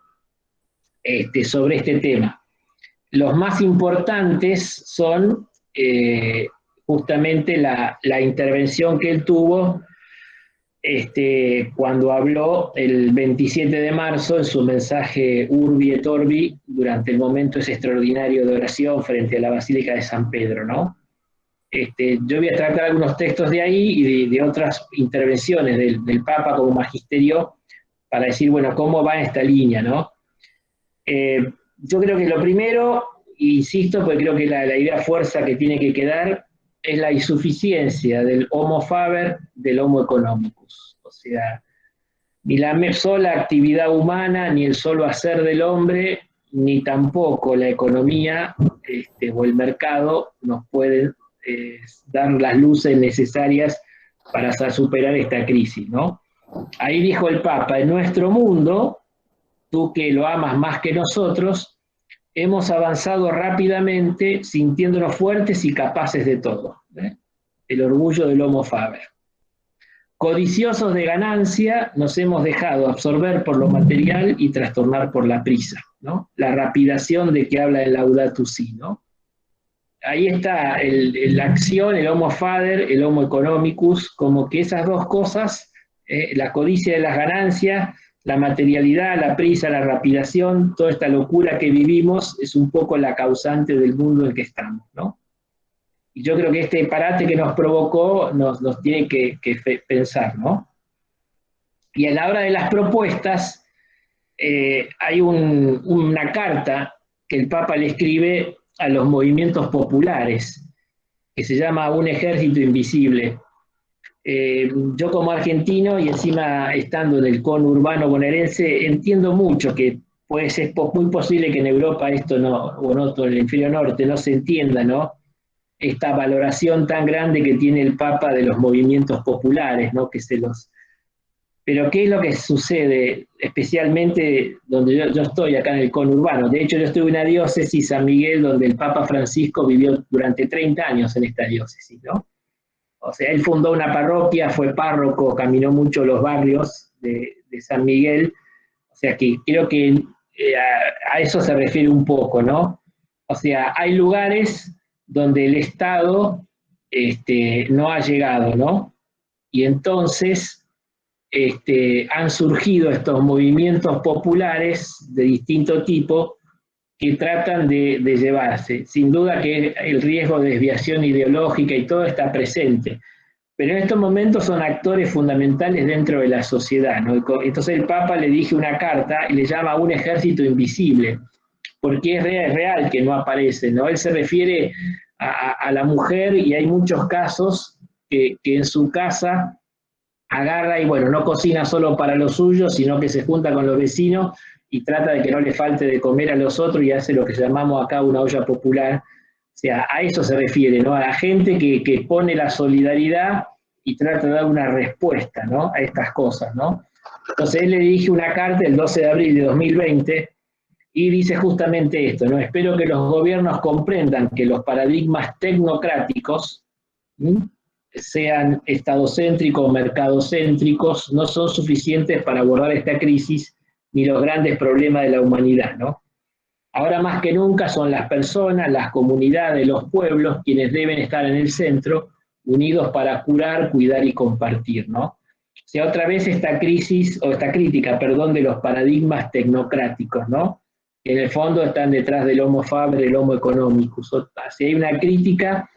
sobre este tema. Los más importantes son justamente la intervención que él tuvo cuando habló el 27 de marzo en su mensaje Urbi et Orbi durante el momento ese extraordinario de oración frente a la Basílica de San Pedro, ¿no? Yo voy a tratar algunos textos de ahí y de otras intervenciones del Papa como magisterio para decir, bueno, cómo va esta línea, ¿no? Yo creo que lo primero, insisto, porque creo que la idea fuerza que tiene que quedar es la insuficiencia del homo faber del homo economicus. O sea, ni la sola actividad humana, ni el solo hacer del hombre ni tampoco la economía o el mercado nos pueden dar las luces necesarias para superar esta crisis, ¿no? Ahí dijo el Papa: en nuestro mundo, tú que lo amas más que nosotros, hemos avanzado rápidamente sintiéndonos fuertes y capaces de todo. El orgullo del Homo Faber. Codiciosos de ganancia, nos hemos dejado absorber por lo material y trastornar por la prisa, ¿no? La rapidación de que habla el Laudato Si, ¿no? Ahí está la acción, el Homo Faber, el Homo Economicus, como que esas dos cosas, la codicia de las ganancias, la materialidad, la prisa, la rapidación, toda esta locura que vivimos es un poco la causante del mundo en que estamos, ¿no? Y yo creo que este parate que nos provocó nos tiene que pensar, ¿no? Y a la hora de las propuestas, hay una carta que el Papa le escribe a los movimientos populares, que se llama Un ejército invisible. Yo como argentino y encima estando en el conurbano bonaerense, entiendo mucho que puede ser muy posible que en Europa esto no, o en otro, en el hemisferio norte, no se entienda, ¿no? Esta valoración tan grande que tiene el Papa de los movimientos populares, ¿no? Pero ¿qué es lo que sucede, especialmente donde yo estoy, acá en el conurbano? De hecho, yo estoy en una diócesis, San Miguel, donde el Papa Francisco vivió durante 30 años en esta diócesis, ¿no? O sea, él fundó una parroquia, fue párroco, caminó mucho los barrios de San Miguel, o sea que creo que a eso se refiere un poco, ¿no? O sea, hay lugares donde el Estado no ha llegado, ¿no? Y entonces han surgido estos movimientos populares de distinto tipo que tratan de llevarse. Sin duda que el riesgo de desviación ideológica y todo está presente, pero en estos momentos son actores fundamentales dentro de la sociedad, ¿no? Entonces el Papa le dirige una carta y le llama Un ejército invisible, porque es real que no aparece, ¿no? Él se refiere a la mujer, y hay muchos casos que en su casa agarra y, bueno, no cocina solo para los suyos, sino que se junta con los vecinos y trata de que no le falte de comer a los otros y hace lo que llamamos acá una olla popular. O sea, a eso se refiere, ¿no? A la gente que pone la solidaridad y trata de dar una respuesta, ¿no? A estas cosas, ¿no? Entonces él le dirige una carta el 12 de abril de 2020 y dice justamente esto, ¿no? Espero que los gobiernos comprendan que los paradigmas tecnocráticos, sean estadocéntricos o mercadocéntricos, no son suficientes para abordar esta crisis ni los grandes problemas de la humanidad, ¿no? Ahora más que nunca son las personas, las comunidades, los pueblos quienes deben estar en el centro, unidos para curar, cuidar y compartir, ¿no? O sea, otra vez esta crisis, o esta crítica, perdón, de los paradigmas tecnocráticos, ¿no? Que en el fondo están detrás del Homo Faber, el Homo Economicus. O sea, hay una crítica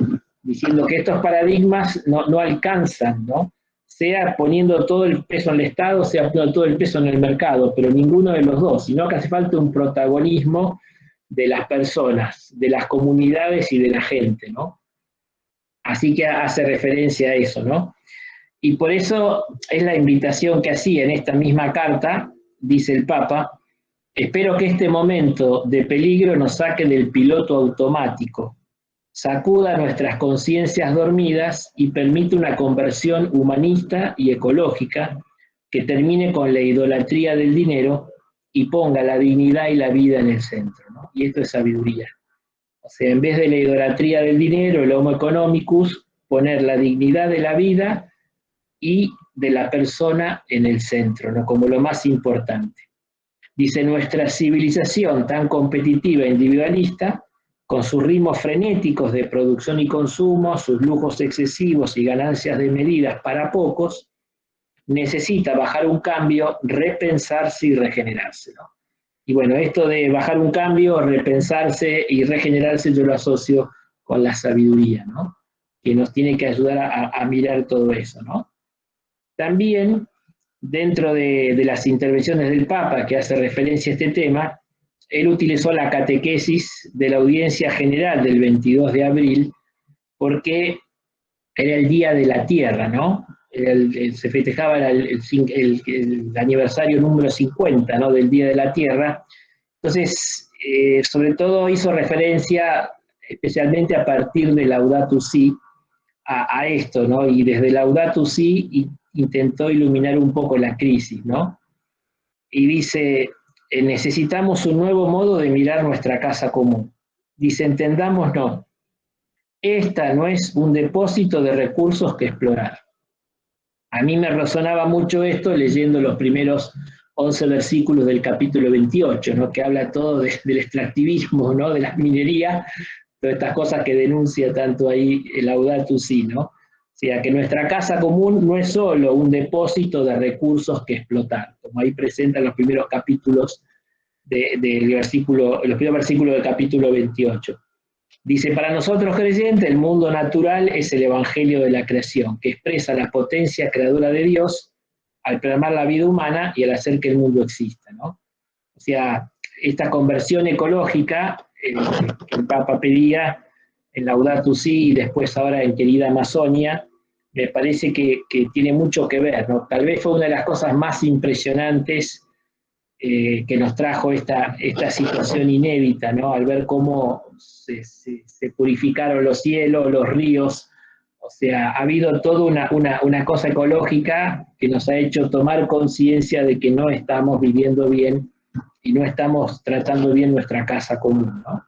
diciendo que estos paradigmas no alcanzan, ¿no? Sea poniendo todo el peso en el Estado, sea poniendo todo el peso en el mercado, pero ninguno de los dos, sino que hace falta un protagonismo de las personas, de las comunidades y de la gente, ¿no? Así que hace referencia a eso, ¿no? Y por eso es la invitación que hacía en esta misma carta, dice el Papa: espero que este momento de peligro nos saque del piloto automático, sacuda nuestras conciencias dormidas y permite una conversión humanista y ecológica que termine con la idolatría del dinero y ponga la dignidad y la vida en el centro, ¿no? Y esto es sabiduría. O sea, en vez de la idolatría del dinero, el Homo Economicus, poner la dignidad de la vida y de la persona en el centro, ¿no? Como lo más importante. Dice: nuestra civilización tan competitiva e individualista, con sus ritmos frenéticos de producción y consumo, sus lujos excesivos y ganancias desmedidas para pocos, necesita bajar un cambio, repensarse y regenerarse, ¿no? Y bueno, esto de bajar un cambio, repensarse y regenerarse, yo lo asocio con la sabiduría, ¿no? Que nos tiene que ayudar a mirar todo eso, ¿no? También, dentro de las intervenciones del Papa que hace referencia a este tema, él utilizó la catequesis de la audiencia general del 22 de abril, porque era el Día de la Tierra, ¿no? Se festejaba el aniversario número 50, ¿no? Del Día de la Tierra. Entonces, sobre todo hizo referencia, especialmente a partir de Laudato Si, a esto, ¿no? Y desde Laudato Si intentó iluminar un poco la crisis, ¿no? Y dice, necesitamos un nuevo modo de mirar nuestra casa común. Dice, entendámonos, esta no es un depósito de recursos que explorar. A mí me resonaba mucho esto leyendo los primeros 11 versículos del capítulo 28, ¿no? Que habla todo del extractivismo, ¿no? De la minería, todas estas cosas que denuncia tanto ahí el Laudato Si, ¿no? O sea, que nuestra casa común no es solo un depósito de recursos que explotar, como ahí presentan los primeros capítulos los primeros versículos del capítulo 28. Dice, para nosotros creyentes, el mundo natural es el evangelio de la creación, que expresa la potencia creadora de Dios al plasmar la vida humana y al hacer que el mundo exista, ¿no? O sea, esta conversión ecológica que el Papa pedía en Laudato Si y después ahora en Querida Amazonia, me parece que tiene mucho que ver, ¿no? Tal vez fue una de las cosas más impresionantes que nos trajo esta situación inédita, ¿no? Al ver cómo se purificaron los cielos, los ríos, o sea, ha habido toda una cosa ecológica que nos ha hecho tomar conciencia de que no estamos viviendo bien y no estamos tratando bien nuestra casa común, ¿no?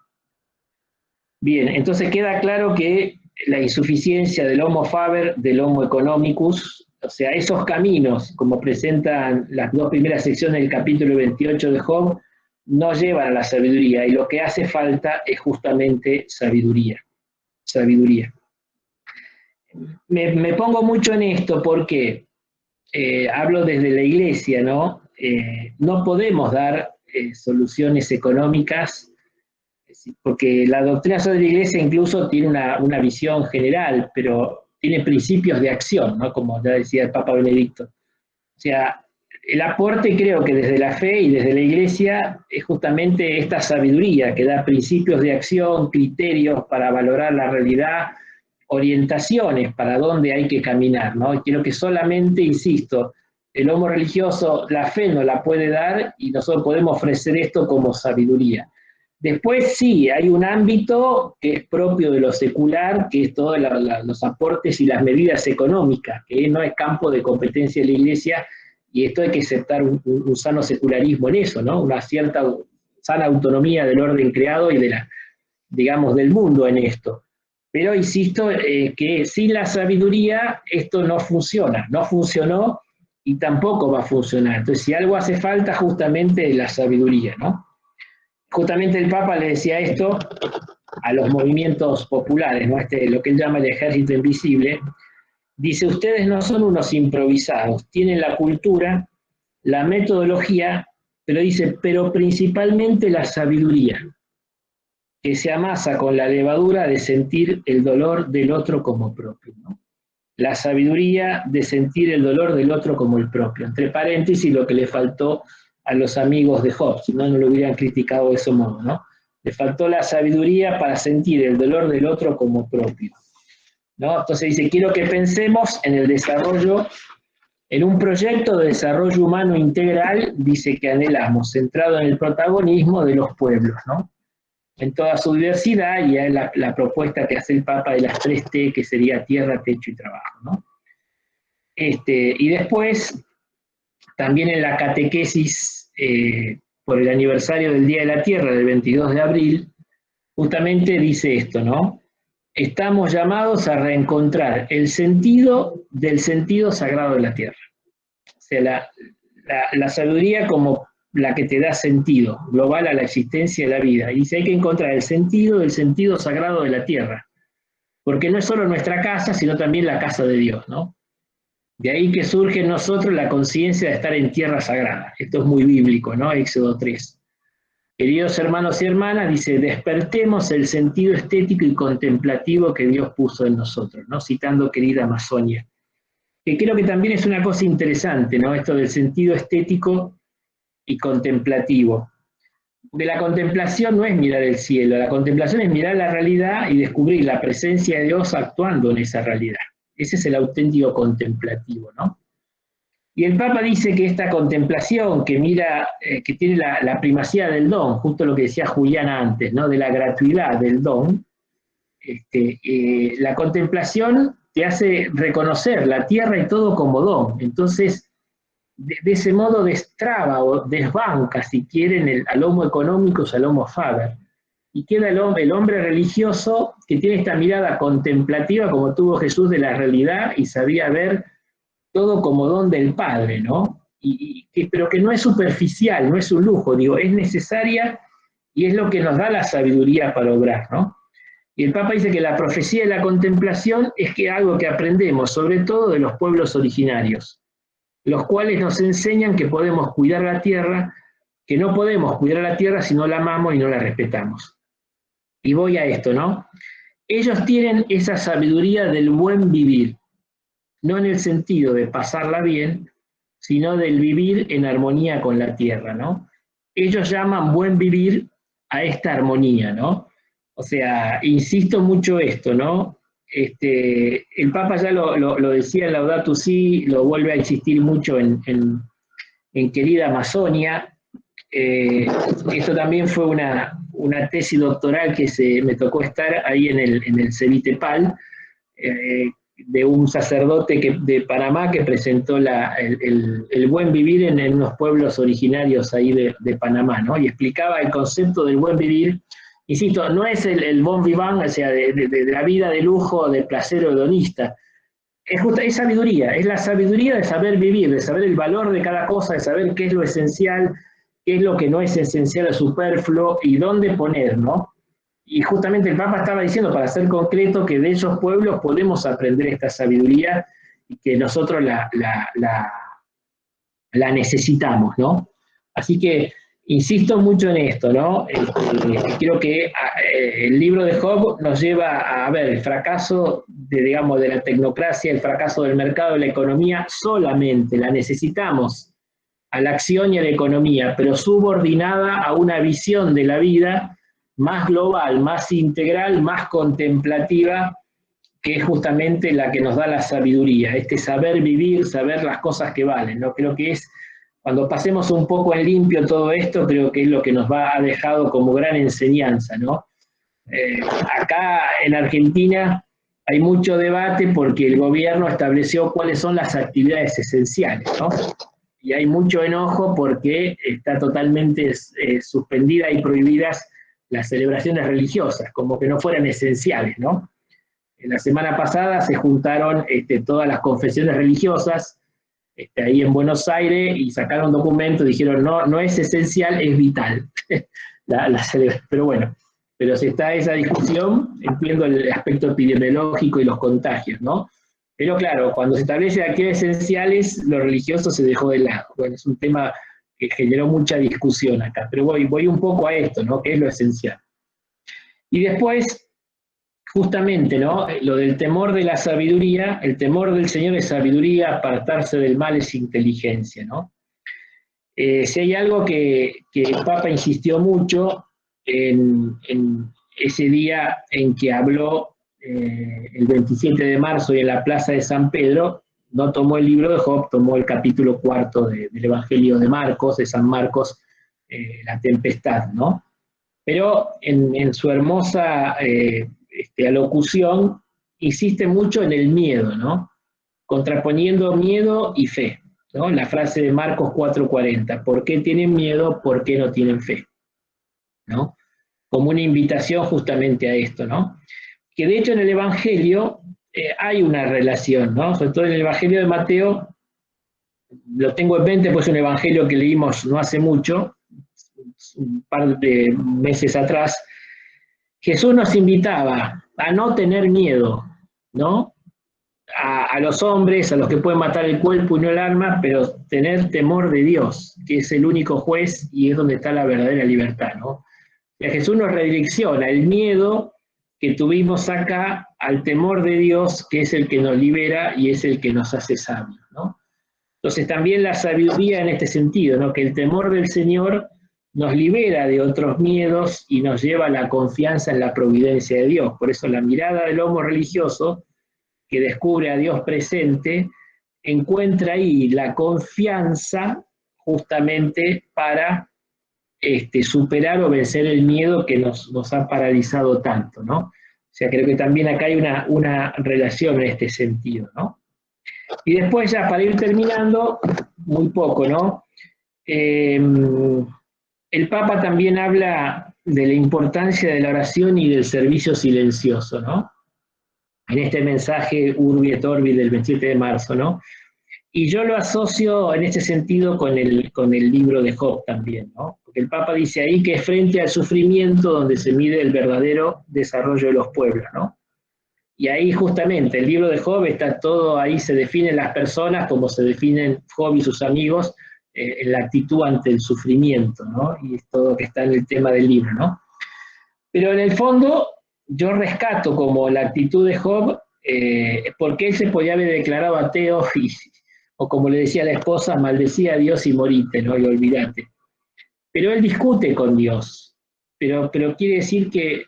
Bien, entonces queda claro que la insuficiencia del Homo Faber, del Homo Economicus, o sea, esos caminos, como presentan las dos primeras secciones del capítulo 28 de Job, no llevan a la sabiduría, y lo que hace falta es justamente sabiduría. Sabiduría. Me pongo mucho en esto porque hablo desde la iglesia, ¿no? No podemos dar soluciones económicas, porque la doctrina sobre la iglesia incluso tiene una visión general, pero tiene principios de acción, ¿no? Como ya decía el Papa Benedicto. O sea, el aporte creo que desde la fe y desde la iglesia es justamente esta sabiduría que da principios de acción, criterios para valorar la realidad, orientaciones para dónde hay que caminar, ¿no? Y creo que solamente, insisto, el homo religioso, la fe no la puede dar y nosotros podemos ofrecer esto como sabiduría. Después sí, hay un ámbito que es propio de lo secular, que es todos los aportes y las medidas económicas, que no es campo de competencia de la iglesia, y esto hay que aceptar un sano secularismo en eso, ¿no? Una cierta sana autonomía del orden creado y digamos, del mundo en esto. Pero insisto que sin la sabiduría esto no funciona, no funcionó y tampoco va a funcionar. Entonces, si algo hace falta, justamente es la sabiduría, ¿no? Justamente el Papa le decía esto a los movimientos populares, ¿no? Lo que él llama el ejército invisible. Dice, ustedes no son unos improvisados, tienen la cultura, la metodología, pero dice, pero principalmente la sabiduría, que se amasa con la levadura de sentir el dolor del otro como propio, ¿no? La sabiduría de sentir el dolor del otro como el propio. Entre paréntesis, lo que le faltó a los amigos de Job, si no, no lo hubieran criticado de ese modo, ¿no? Le faltó la sabiduría para sentir el dolor del otro como propio, ¿no? Entonces dice, quiero que pensemos en el desarrollo, en un proyecto de desarrollo humano integral, dice que anhelamos, centrado en el protagonismo de los pueblos, ¿no? En toda su diversidad, y es la propuesta que hace el Papa de las 3T, que sería tierra, techo y trabajo, ¿no? Y después, también en la catequesis por el aniversario del Día de la Tierra, del 22 de abril, justamente dice esto, ¿no? Estamos llamados a reencontrar el sentido del sentido sagrado de la Tierra. O sea, la sabiduría como la que te da sentido global a la existencia de la vida. Y dice, hay que encontrar el sentido del sentido sagrado de la Tierra. Porque no es solo nuestra casa, sino también la casa de Dios, ¿no? De ahí que surge en nosotros la conciencia de estar en tierra sagrada. Esto es muy bíblico, ¿no? Éxodo 3. Queridos hermanos y hermanas, dice, despertemos el sentido estético y contemplativo que Dios puso en nosotros, ¿no? Citando Querida Amazonia. Que creo que también es una cosa interesante, ¿no? Esto del sentido estético y contemplativo. Porque la contemplación no es mirar el cielo, la contemplación es mirar la realidad y descubrir la presencia de Dios actuando en esa realidad. Ese es el auténtico contemplativo, ¿no? Y el Papa dice que esta contemplación que mira, que tiene la primacía del don, justo lo que decía Juliana antes, ¿no? De la gratuidad del don, la contemplación te hace reconocer la tierra y todo como don. Entonces, de ese modo destraba o desbanca, si quieren, al homo económicos, al homo faber. Y queda el hombre religioso que tiene esta mirada contemplativa como tuvo Jesús de la realidad y sabía ver todo como don del Padre, ¿no? Pero que no es superficial, no es un lujo, digo, es necesaria y es lo que nos da la sabiduría para obrar, ¿no? Y el Papa dice que la profecía de la contemplación es que algo que aprendemos, sobre todo de los pueblos originarios, los cuales nos enseñan que podemos cuidar la tierra, que no podemos cuidar la tierra si no la amamos y no la respetamos. Y voy a esto, ¿no? Ellos tienen esa sabiduría del buen vivir, no en el sentido de pasarla bien, sino del vivir en armonía con la tierra, ¿no? Ellos llaman buen vivir a esta armonía, ¿no? O sea, insisto mucho esto, ¿no? El Papa ya lo decía en Laudato Si, lo vuelve a insistir mucho en Querida Amazonia. Esto también fue una tesis doctoral que me tocó estar ahí en el Cevitepal, de un sacerdote de Panamá que presentó el buen vivir en unos pueblos originarios ahí de Panamá, ¿no? Y explicaba el concepto del buen vivir. Insisto, no es el bon vivant, o sea, de la vida de lujo, de placer hedonista. Es sabiduría, es la sabiduría de saber vivir, de saber el valor de cada cosa, de saber qué es lo esencial, qué es lo que no es esencial o superfluo y dónde poner, ¿no? Y justamente el Papa estaba diciendo, para ser concreto, que de esos pueblos podemos aprender esta sabiduría y que nosotros la necesitamos, ¿no? Así que insisto mucho en esto, ¿no? Creo que el libro de Job nos lleva a ver el fracaso de la tecnocracia, el fracaso del mercado, de la economía, solamente la necesitamos a la acción y a la economía, pero subordinada a una visión de la vida más global, más integral, más contemplativa, que es justamente la que nos da la sabiduría, saber vivir, saber las cosas que valen, ¿no? Creo que cuando pasemos un poco en limpio todo esto, creo que es lo que nos ha dejado como gran enseñanza, ¿no? Acá en Argentina hay mucho debate porque el gobierno estableció cuáles son las actividades esenciales, ¿no? Y hay mucho enojo porque está totalmente suspendida y prohibidas las celebraciones religiosas, como que no fueran esenciales, ¿no? En la semana pasada se juntaron todas las confesiones religiosas ahí en Buenos Aires y sacaron documentos, dijeron no es esencial, es vital. Pero bueno, pero si está esa discusión, entiendo el aspecto epidemiológico y los contagios, ¿no? Pero claro, cuando se establece actividades esenciales, lo religioso se dejó de lado. Bueno, es un tema que generó mucha discusión acá, pero voy un poco a esto, ¿no? ¿Qué es lo esencial? Y después, justamente, ¿no? Lo del temor de la sabiduría, el temor del Señor es sabiduría, apartarse del mal es inteligencia, ¿no? Si hay algo que el Papa insistió mucho en ese día en que habló el 27 de marzo y en la plaza de San Pedro, no tomó el libro de Job, tomó el capítulo 4 del Evangelio de Marcos, de San Marcos, la tempestad, ¿no? Pero en su hermosa alocución insiste mucho en el miedo, ¿no? Contraponiendo miedo y fe, ¿no? La frase de Marcos 4:40, ¿por qué tienen miedo? ¿Por qué no tienen fe? ¿No? Como una invitación justamente a esto, ¿no? Que de hecho en el Evangelio hay una relación, ¿no? Sobre todo en el Evangelio de Mateo, lo tengo en mente, pues es un evangelio que leímos no hace mucho, un par de meses atrás. Jesús nos invitaba a no tener miedo, ¿no? A los hombres, a los que pueden matar el cuerpo y no el alma, pero tener temor de Dios, que es el único juez y es donde está la verdadera libertad, ¿no? Y Jesús nos redirecciona el miedo que tuvimos acá al temor de Dios, que es el que nos libera y es el que nos hace sabios, ¿no? Entonces también la sabiduría en este sentido, ¿no? Que el temor del Señor nos libera de otros miedos y nos lleva a la confianza en la providencia de Dios. Por eso la mirada del homo religioso, que descubre a Dios presente, encuentra ahí la confianza justamente para superar o vencer el miedo que nos ha paralizado tanto, ¿no? O sea, creo que también acá hay una relación en este sentido, ¿no? Y después ya para ir terminando, muy poco, ¿no? El Papa también habla de la importancia de la oración y del servicio silencioso, ¿no? En este mensaje Urbi et Orbi del 27 de marzo, ¿no? Y yo lo asocio en este sentido con el libro de Job también, ¿no? Porque el Papa dice ahí que es frente al sufrimiento donde se mide el verdadero desarrollo de los pueblos, ¿no? Y ahí justamente el libro de Job está todo, ahí se definen las personas como se definen Job y sus amigos, en la actitud ante el sufrimiento, ¿no? Y es todo que está en el tema del libro, ¿no? Pero en el fondo yo rescato como la actitud de Job, porque él se podía haber declarado ateo o como le decía a la esposa, maldecía a Dios y morite, ¿no? Y olvídate. Pero él discute con Dios, pero quiere decir que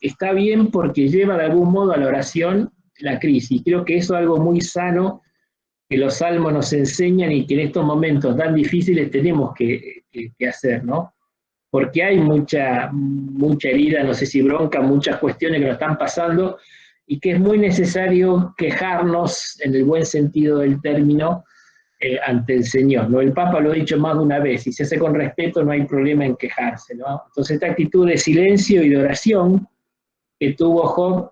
está bien porque lleva de algún modo a la oración la crisis. Creo que eso es algo muy sano que los salmos nos enseñan y que en estos momentos tan difíciles tenemos que hacer, ¿no? Porque hay mucha herida, no sé si bronca, muchas cuestiones que nos están pasando y que es muy necesario quejarnos en el buen sentido del término ante el Señor, ¿no? El Papa lo ha dicho más de una vez, y se hace con respeto, no hay problema en quejarse, ¿no? Entonces esta actitud de silencio y de oración que tuvo Job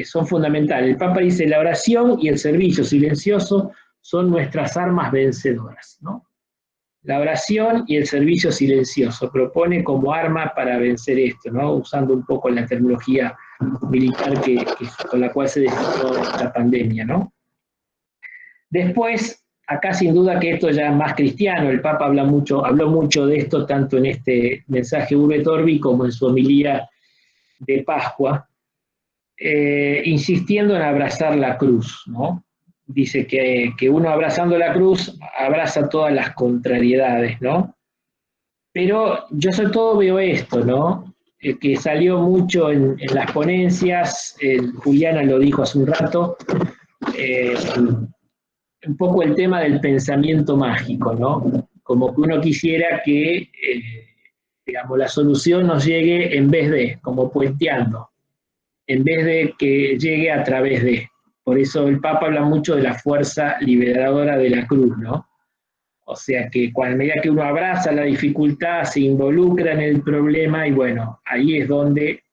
son fundamentales. El Papa dice, la oración y el servicio silencioso son nuestras armas vencedoras, ¿no? La oración y el servicio silencioso propone como arma para vencer esto, ¿no? Usando un poco la tecnología militar con la cual se desató esta pandemia, ¿no? Después, acá sin duda que esto ya es más cristiano, el Papa habló mucho de esto tanto en este mensaje Urbi et Orbi como en su homilía de Pascua, insistiendo en abrazar la cruz, ¿no? Dice que uno abrazando la cruz abraza todas las contrariedades, ¿no? Pero yo sobre todo veo esto, ¿no? Que salió mucho en las ponencias, Juliana lo dijo hace un rato, un poco el tema del pensamiento mágico, ¿no? Como que uno quisiera que, digamos, la solución nos llegue en vez de, como puenteando, en vez de que llegue a través de. Por eso el Papa habla mucho de la fuerza liberadora de la cruz, ¿no? O sea que a medida que uno abraza la dificultad, se involucra en el problema y bueno, ahí es donde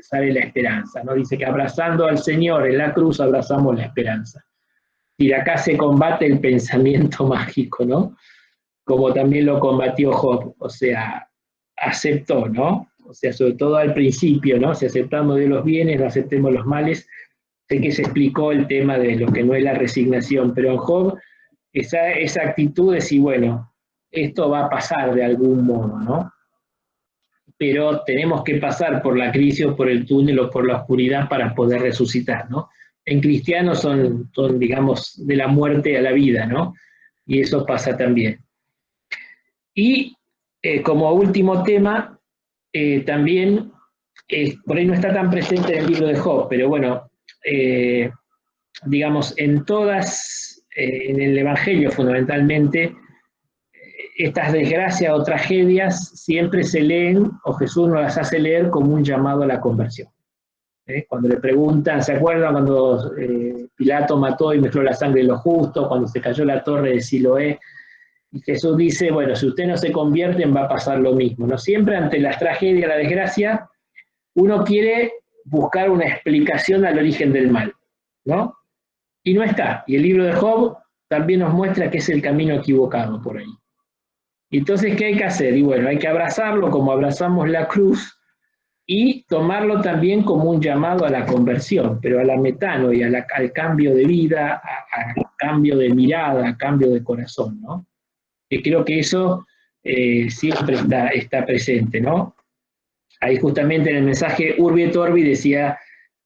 sale la esperanza, ¿no? Dice que abrazando al Señor en la cruz abrazamos la esperanza. Y acá se combate el pensamiento mágico, ¿no? Como también lo combatió Job, o sea, aceptó, ¿no? O sea, sobre todo al principio, ¿no? Si aceptamos de los bienes, no aceptemos los males. Sé que se explicó el tema de lo que no es la resignación, pero en Job esa actitud de decir, bueno, esto va a pasar de algún modo, ¿no? Pero tenemos que pasar por la crisis o por el túnel o por la oscuridad para poder resucitar, ¿no? En cristianos son, digamos, de la muerte a la vida, ¿no? Y eso pasa también. Y como último tema, también, por ahí no está tan presente en el libro de Job, pero bueno, digamos, en el Evangelio fundamentalmente, estas desgracias o tragedias siempre se leen, o Jesús nos las hace leer como un llamado a la conversión. Cuando le preguntan, ¿se acuerdan cuando Pilato mató y mezcló la sangre de los justos, cuando se cayó la torre de Siloé? Y Jesús dice, bueno, si ustedes no se convierten va a pasar lo mismo, ¿no? Siempre ante las tragedias, la desgracia, uno quiere buscar una explicación al origen del mal, ¿no? Y no está. Y el libro de Job también nos muestra que es el camino equivocado por ahí. Y entonces, ¿qué hay que hacer? Y bueno, hay que abrazarlo como abrazamos la cruz y tomarlo también como un llamado a la conversión, pero a la metanoia, al cambio de vida, al cambio de mirada, al cambio de corazón, ¿no? Que creo que eso siempre está presente, ¿no? Ahí justamente en el mensaje Urbi et Orbi decía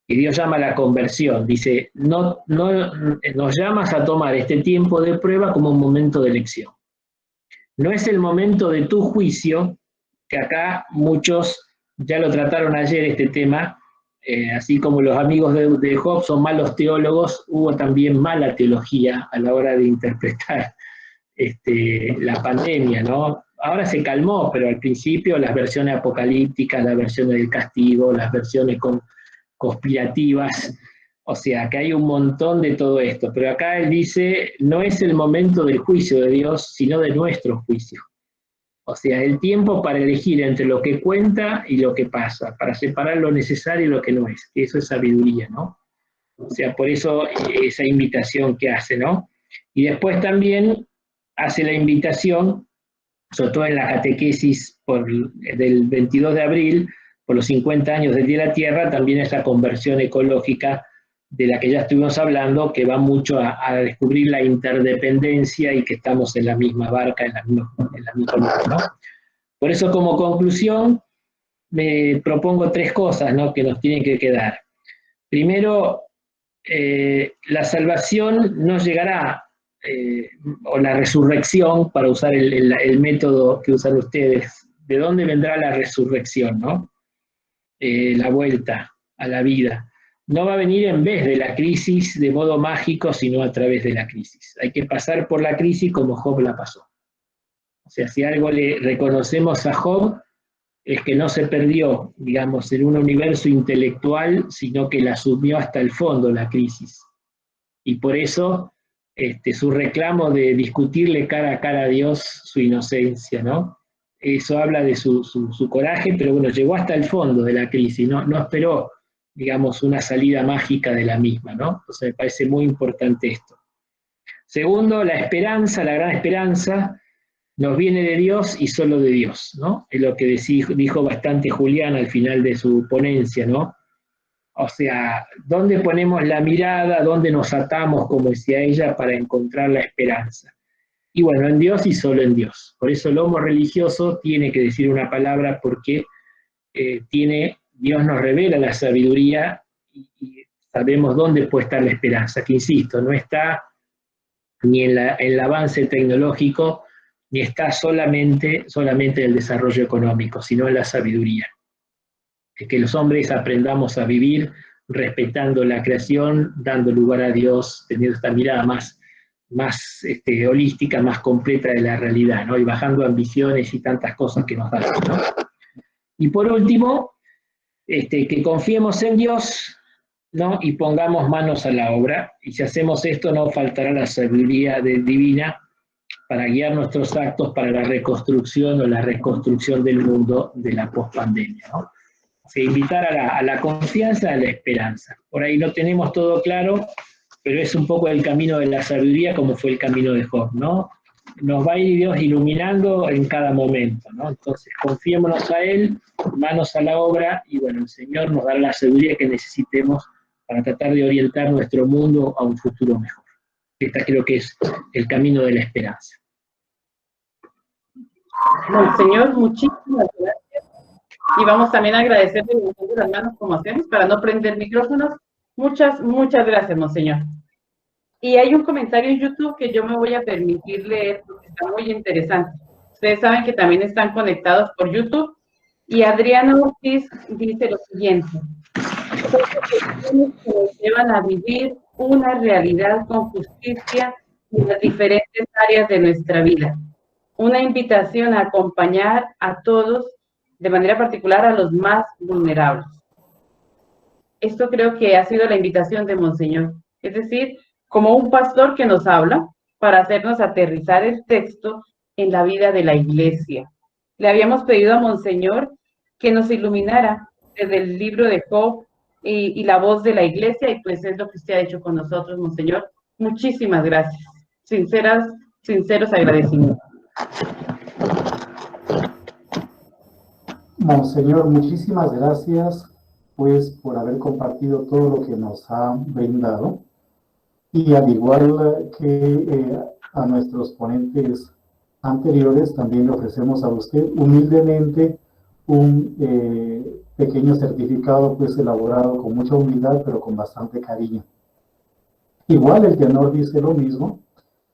que Dios llama a la conversión, dice, no, nos llamas a tomar este tiempo de prueba como un momento de elección. No es el momento de tu juicio, que acá muchos ya lo trataron ayer este tema, Así como los amigos de Job son malos teólogos, hubo también mala teología a la hora de interpretar la pandemia, ¿no? Ahora se calmó, pero al principio las versiones apocalípticas, las versiones del castigo, las versiones conspirativas, o sea, que hay un montón de todo esto. Pero acá él dice, no es el momento del juicio de Dios, sino de nuestro juicio. O sea, el tiempo para elegir entre lo que cuenta y lo que pasa, para separar lo necesario y lo que no es. Eso es sabiduría, ¿no? O sea, por eso esa invitación que hace, ¿no? Y después también hace la invitación, sobre todo en la catequesis del 22 de abril, por los 50 años del Día de la Tierra, también esa conversión ecológica de la que ya estuvimos hablando, que va mucho a descubrir la interdependencia y que estamos en la misma barca, en la misma lucha, ¿no? Por eso, como conclusión, me propongo 3 cosas, ¿no?, que nos tienen que quedar. Primero, la salvación no llegará, o la resurrección, para usar el método que usan ustedes. ¿De dónde vendrá la resurrección, no? La vuelta a la vida. No va a venir en vez de la crisis de modo mágico, sino a través de la crisis. Hay que pasar por la crisis como Job la pasó. O sea, si algo le reconocemos a Job, es que no se perdió, digamos, en un universo intelectual, sino que la asumió hasta el fondo la crisis. Y por eso su reclamo de discutirle cara a cara a Dios su inocencia, ¿no? Eso habla de su coraje, pero bueno, llegó hasta el fondo de la crisis, no esperó, digamos, una salida mágica de la misma, ¿no? Entonces me parece muy importante esto. Segundo, la esperanza, la gran esperanza, nos viene de Dios y solo de Dios, ¿no? Es lo que dijo bastante Julián al final de su ponencia, ¿no? O sea, ¿dónde ponemos la mirada? ¿Dónde nos atamos, como decía ella, para encontrar la esperanza? Y bueno, en Dios y solo en Dios. Por eso el homo religioso tiene que decir una palabra, porque Dios nos revela la sabiduría y sabemos dónde puede estar la esperanza, que insisto, no está ni en el avance tecnológico, ni está solamente en el desarrollo económico, sino en la sabiduría. Es que los hombres aprendamos a vivir respetando la creación, dando lugar a Dios, teniendo esta mirada más holística, más completa de la realidad, ¿no? Y bajando ambiciones y tantas cosas que nos dan, ¿no? Y por último, que confiemos en Dios, ¿no? Y pongamos manos a la obra, y si hacemos esto no faltará la sabiduría divina para guiar nuestros actos para la reconstrucción o la reconstrucción del mundo de la pospandemia, ¿no? O sea, invitar a la confianza, a la esperanza. Por ahí no tenemos todo claro, pero es un poco el camino de la sabiduría, como fue el camino de Job, ¿no? Nos va a ir Dios iluminando en cada momento, ¿no? Entonces, confiémonos a Él, manos a la obra, y bueno, el Señor nos dará la sabiduría que necesitemos para tratar de orientar nuestro mundo a un futuro mejor. Esta creo que es el camino de la esperanza. Monseñor, muchísimas gracias. Y vamos también a agradecerle las manos como hacemos para no prender micrófonos. Muchas gracias, Monseñor. Y hay un comentario en YouTube que yo me voy a permitir leer porque está muy interesante. Ustedes saben que también están conectados por YouTube. Y Adriana Ortiz dice lo siguiente: son cuestiones que nos llevan a vivir una realidad con justicia en las diferentes áreas de nuestra vida. Una invitación a acompañar a todos, de manera particular a los más vulnerables. Esto creo que ha sido la invitación de Monseñor. Es decir, como un pastor que nos habla para hacernos aterrizar el texto en la vida de la Iglesia. Le habíamos pedido a Monseñor que nos iluminara desde el libro de Job y la voz de la Iglesia, y pues es lo que usted ha hecho con nosotros, Monseñor. Muchísimas gracias. Sinceros agradecimientos. Monseñor, muchísimas gracias pues por haber compartido todo lo que nos ha brindado, y al igual que a nuestros ponentes anteriores, también le ofrecemos a usted humildemente un pequeño certificado pues elaborado con mucha humildad pero con bastante cariño. Igual el tenor dice lo mismo.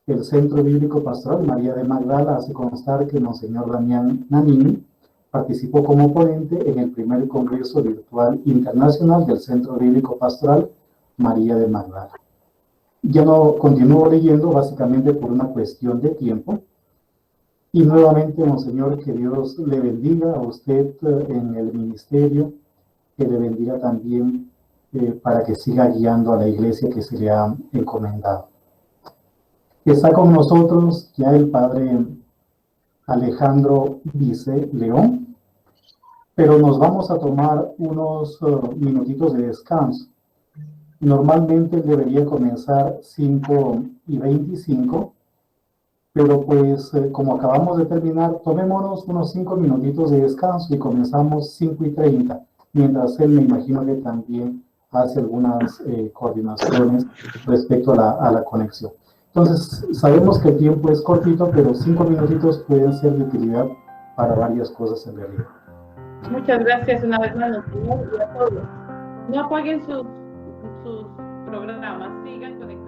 El Centro Bíblico Pastoral María de Magdala hace constar que Monseñor Damián Nanini participó como ponente en el primer Congreso Virtual Internacional del Centro Bíblico Pastoral María de Magdala. Ya no continúo leyendo, básicamente por una cuestión de tiempo. Y nuevamente, Monseñor, que Dios le bendiga a usted en el ministerio, que le bendiga también para que siga guiando a la iglesia que se le ha encomendado. Está con nosotros ya el padre Alejandro Vice León, pero nos vamos a tomar unos minutitos de descanso. Normalmente debería comenzar 5:25, pero pues como acabamos de terminar, tomémonos unos 5 minutitos de descanso y comenzamos 5:30, mientras él me imagino que también hace algunas coordinaciones respecto a la conexión. Entonces, sabemos que el tiempo es cortito, pero 5 minutitos pueden ser de utilidad para varias cosas en realidad. Muchas gracias una vez más, Monseñor, y a todos. No apaguen sus programas, sigan conectados.